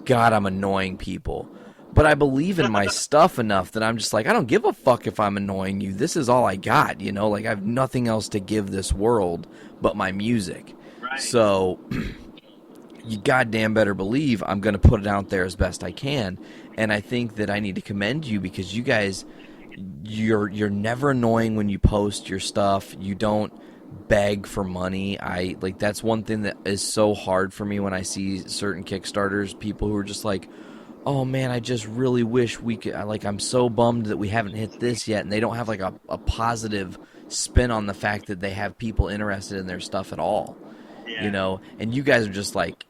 God, I'm annoying people. But I believe in my stuff enough that I'm just like, I don't give a fuck if I'm annoying you. This is all I got, you know? Like, I have nothing else to give this world but my music. Right. So you goddamn better believe I'm going to put it out there as best I can. And I think that I need to commend you, because you guys, you're never annoying when you post your stuff. You don't beg for money. That's one thing that is so hard for me when I see certain Kickstarters, people who are just like, oh man, I just really wish we could, I'm so bummed that we haven't hit this yet, and they don't have like a positive spin on the fact that they have people interested in their stuff at all. Yeah. You know, and you guys are just like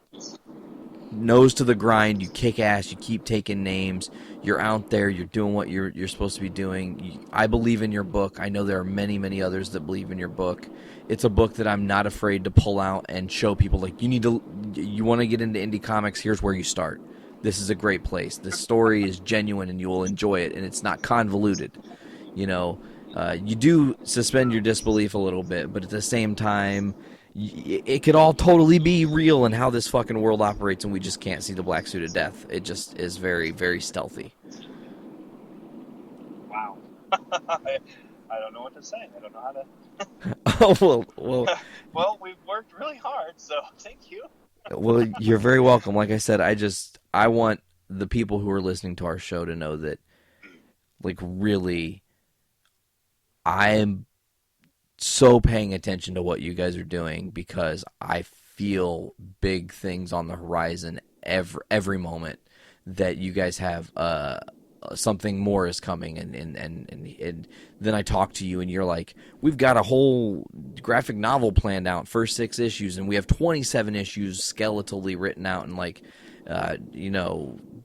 nose to the grind. You kick ass. You keep taking names. You're out there. You're doing what you're supposed to be doing. I believe in your book. I know there are many others that believe in your book. It's a book that I'm not afraid to pull out and show people, like, you want to get into indie comics, here's where you start. This is a great place. This story is genuine and you will enjoy it, and it's not convoluted. You know, you do suspend your disbelief a little bit, but at the same time, it could all totally be real in how this fucking world operates, and we just can't see the black suit of death. It just is very, very stealthy. Wow. I don't know what to say. I don't know how to... Oh, well. Well, we've worked really hard, so thank you. Well, you're very welcome. Like I said, I want the people who are listening to our show to know that, like, really, I'm so paying attention to what you guys are doing, because I feel big things on the horizon every moment that you guys have something more is coming, and then I talk to you and you're like, we've got a whole graphic novel planned out, first 6 issues, and we have 27 issues skeletally written out and like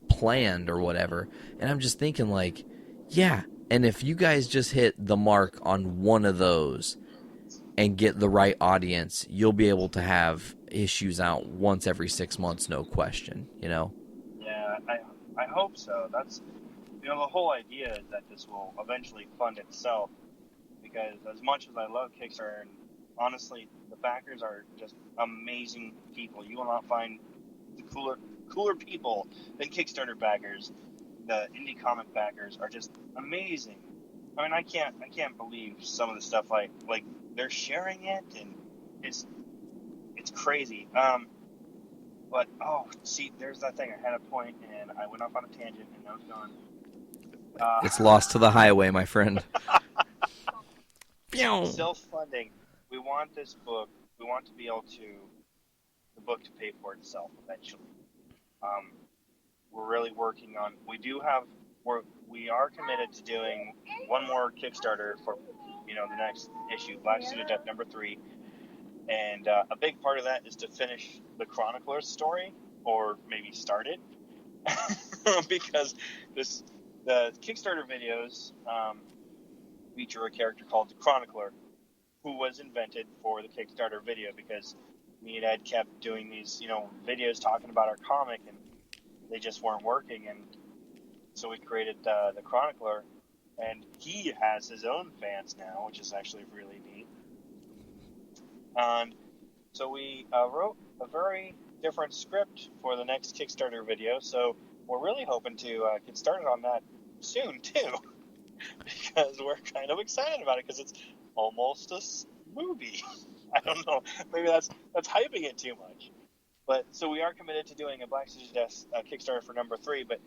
planned or whatever. And I'm just thinking, like, yeah, and if you guys just hit the mark on one of those and get the right audience, you'll be able to have issues out once every 6 months, no question, you know? Yeah, I hope so. That's, the whole idea is that this will eventually fund itself, because as much as I love Kickstarter, and honestly, the backers are just amazing people. You will not find the cooler people than Kickstarter backers. The indie comic backers are just amazing. I mean, I can't believe some of the stuff like they're sharing it, and it's crazy. But see, there's that thing. I had a point, and I went off on a tangent, and now it's gone. It's lost to the highway, my friend. Self-funding. We want this book. We want to be able the book to pay for itself eventually. We're really working on. We do have we are committed to doing one more Kickstarter for, the next issue, Black Suit of Death #3, and a big part of that is to finish the Chronicler's story, or maybe start it, because the Kickstarter videos feature a character called the Chronicler, who was invented for the Kickstarter video because me and Ed kept doing these, videos talking about our comic, and they just weren't working, and so we created the Chronicler, and he has his own fans now, which is actually really neat. And so we wrote a very different script for the next Kickstarter video, so we're really hoping to get started on that soon, too, because we're kind of excited about it, because it's almost a movie. I don't know, maybe that's hyping it too much. But so we are committed to doing a Black Suit of Death Kickstarter for #3, but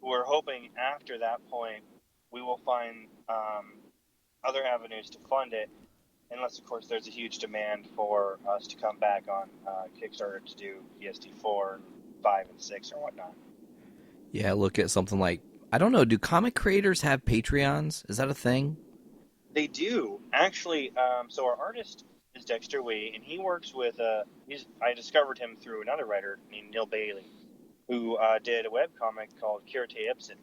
we're hoping after that point we will find other avenues to fund it, unless of course there's a huge demand for us to come back on Kickstarter to do PST4 and 5 and 6 or whatnot. Yeah, look at something like, I don't know, do comic creators have Patreons? Is that a thing? They do, actually. So our artist is Dexter Wee, and he works with, I discovered him through another writer named Neil Bailey, who did a webcomic called Kirite Ipsen.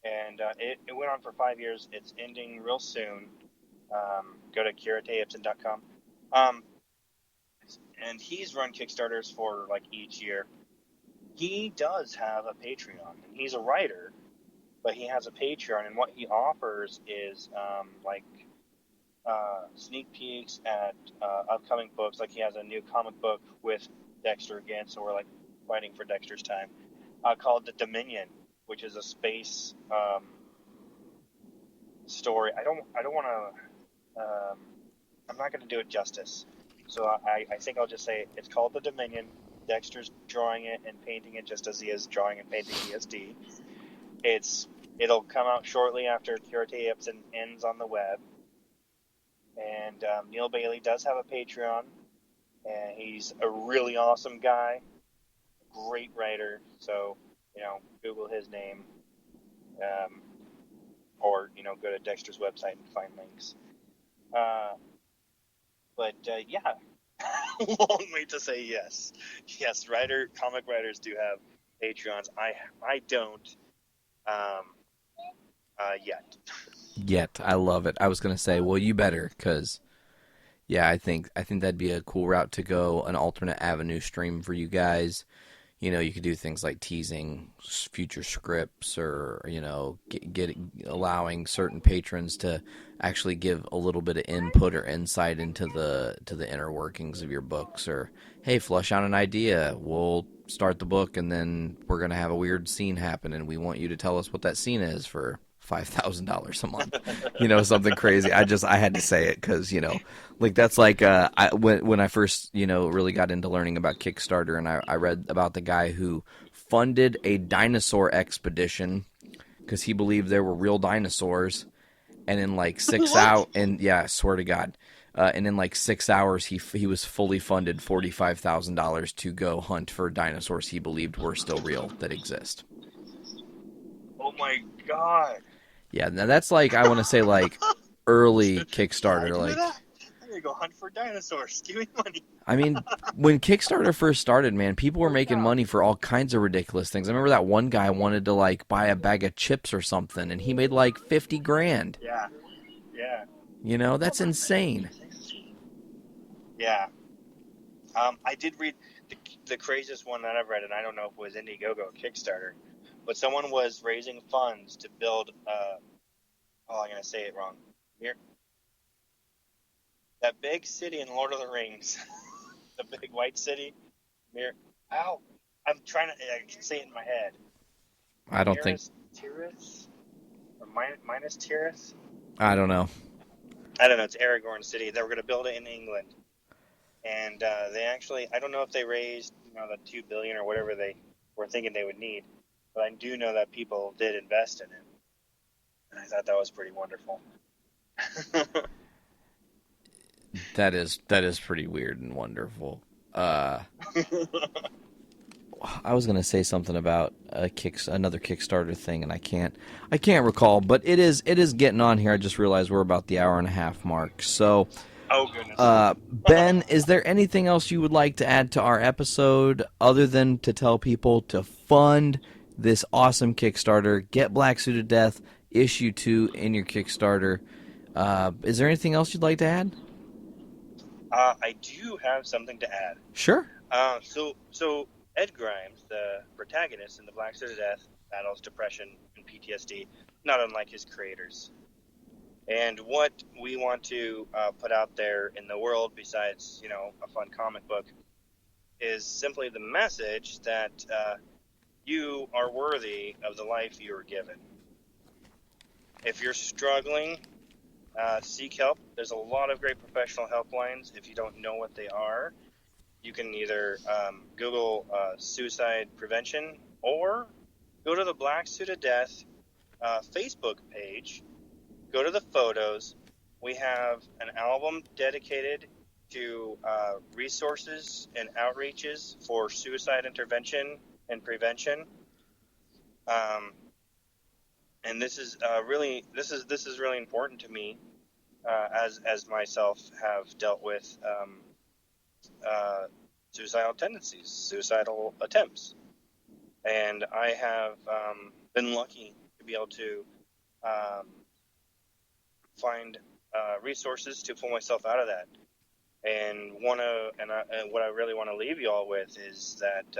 And it went on for 5 years. It's ending real soon. Go to kiriteipsen.com. And he's run Kickstarters for like each year. He does have a Patreon, and he's a writer, but he has a Patreon, and what he offers is sneak peeks at upcoming books. Like he has a new comic book with Dexter again, so we're like fighting for Dexter's time, called The Dominion, which is a space story. I don't want to. I'm not going to do it justice, so I think I'll just say it's called The Dominion. Dexter's drawing it and painting it just as he is drawing and painting ESD. It'll come out shortly after Kirite Ipsen ends on the web. And Neil Bailey does have a Patreon, and he's a really awesome guy, great writer. So, Google his name, or go to Dexter's website and find links. Yeah, long way to say yes. Yes, comic writers do have Patreons. I don't. Yet. Yet. I love it. I was going to say, well, you better, because, yeah, I think that'd be a cool route to go, an alternate avenue stream for you guys. You could do things like teasing future scripts, or, allowing certain patrons to actually give a little bit of input or insight into the inner workings of your books, or, hey, flush out an idea. We'll start the book, and then we're going to have a weird scene happen, and we want you to tell us what that scene is for $5,000 a month, something crazy. I had to say it because, that's like, when I first, really got into learning about Kickstarter, and I read about the guy who funded a dinosaur expedition because he believed there were real dinosaurs. And in like 6 hours, and yeah, I swear to God, and in like 6 hours, he was fully funded $45,000 to go hunt for dinosaurs he believed were still real that exist. Oh my God. Yeah, now that's like, I want to say like early Kickstarter. I'm gonna go hunt for dinosaurs. Give me money. I mean, when Kickstarter first started, man, people were making money for all kinds of ridiculous things. I remember that one guy wanted to like buy a bag of chips or something, and he made like $50,000. Yeah. That's insane. Yeah. I did read the craziest one that I've read, and I don't know if it was Indiegogo or Kickstarter, but someone was raising funds to build. I'm gonna say it wrong. Here, that big city in Lord of the Rings, the big white city. Ow! I'm trying to. I can say it in my head. I don't think. Tirith? Or minus Tirith? I don't know. I don't know. It's Aragorn City. They were going to build it in England, and they actually. I don't know if they raised the $2 billion or whatever they were thinking they would need, but I do know that people did invest in it, and I thought that was pretty wonderful. That is pretty weird and wonderful. I was gonna say something about another Kickstarter thing, and I can't recall. But it is getting on here. I just realized we're about the hour and a half mark. So, Oh, goodness. Ben, is there anything else you would like to add to our episode other than to tell people to fund this awesome Kickstarter, get Black Suited Death issue 2 in your Kickstarter? Is there anything else you'd like to add? I do have something to add. Sure. So Ed Grimes, the protagonist in the Black Suit of Death, battles depression and PTSD, not unlike his creators. And what we want to put out there in the world, besides, a fun comic book, is simply the message that you are worthy of the life you were given. If you're struggling, seek help. There's a lot of great professional helplines. If you don't know what they are, you can either Google suicide prevention or go to the Black Suit of Death Facebook page. Go to the photos. We have an album dedicated to resources and outreaches for suicide intervention and prevention. And this is really important to me, as myself have dealt with suicidal tendencies, suicidal attempts, and I have been lucky to be able to find resources to pull myself out of that. And what I really want to leave you all with is that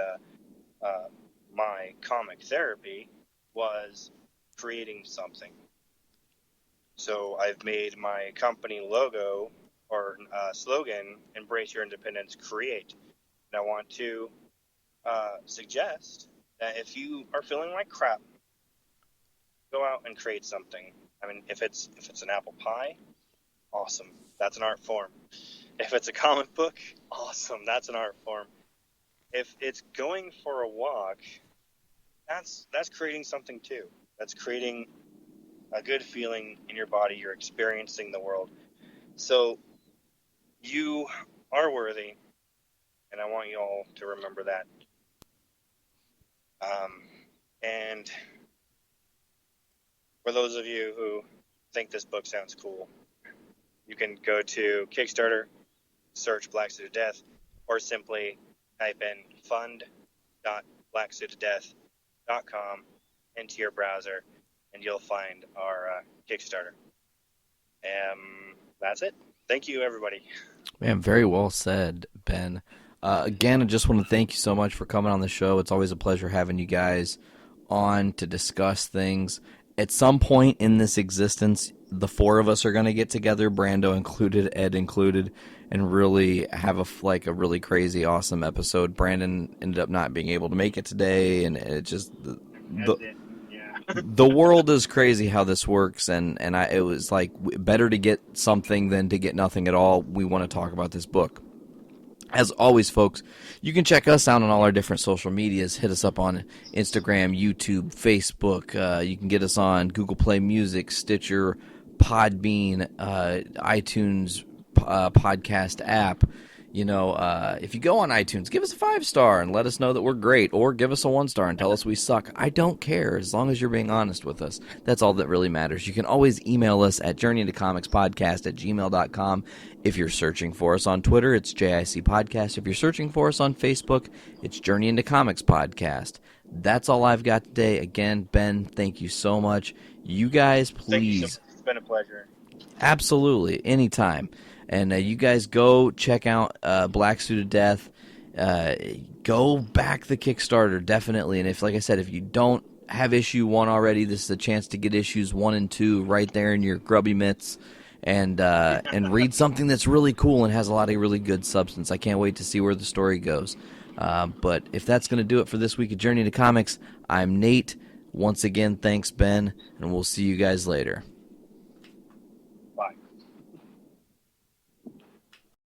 my comic therapy was creating something. So I've made my company logo or slogan, "Embrace your independence, create." And I want to suggest that if you are feeling like crap, go out and create something. I mean, if it's an apple pie, awesome. That's an art form. If it's a comic book, awesome. That's an art form. If it's going for a walk, that's creating something too. That's creating a good feeling in your body. You're experiencing the world. So you are worthy, and I want you all to remember that. And for those of you who think this book sounds cool, you can go to Kickstarter, search Black Suit of Death, or simply type in fund.blacksuitofdeath.com into your browser, and you'll find our Kickstarter. That's it. Thank you, everybody. Man, very well said, Ben. Again, I just want to thank you so much for coming on the show. It's always a pleasure having you guys on to discuss things. At some point in this existence, the four of us are going to get together, Brando included, Ed included, and really have a really crazy, awesome episode. Brandon ended up not being able to make it today, and it just the world is crazy how this works, and it was like better to get something than to get nothing at all. We want to talk about this book. As always, folks, you can check us out on all our different social medias. Hit us up on Instagram, YouTube, Facebook. You can get us on Google Play Music, Stitcher, Podbean, iTunes podcast app. If you go on iTunes, give us a 5-star and let us know that we're great, or give us a 1-star and tell us we suck. I don't care, as long as you're being honest with us. That's all that really matters. You can always email us at journeyintocomicspodcast@gmail.com. If you're searching for us on Twitter, it's JIC Podcast. If you're searching for us on Facebook, it's Journey Into Comics Podcast. That's all I've got today. Again, Ben, thank you so much. You guys, please. Thank you so much. It's been a pleasure. Absolutely. Anytime. And you guys go check out Black Suit of Death. Go back the Kickstarter, definitely. And if you don't have issue 1 already, this is a chance to get issues 1 and 2 right there in your grubby mitts, and read something that's really cool and has a lot of really good substance. I can't wait to see where the story goes. But if that's going to do it for this week of Journey to Comics, I'm Nate. Once again, thanks, Ben, and we'll see you guys later. Bye.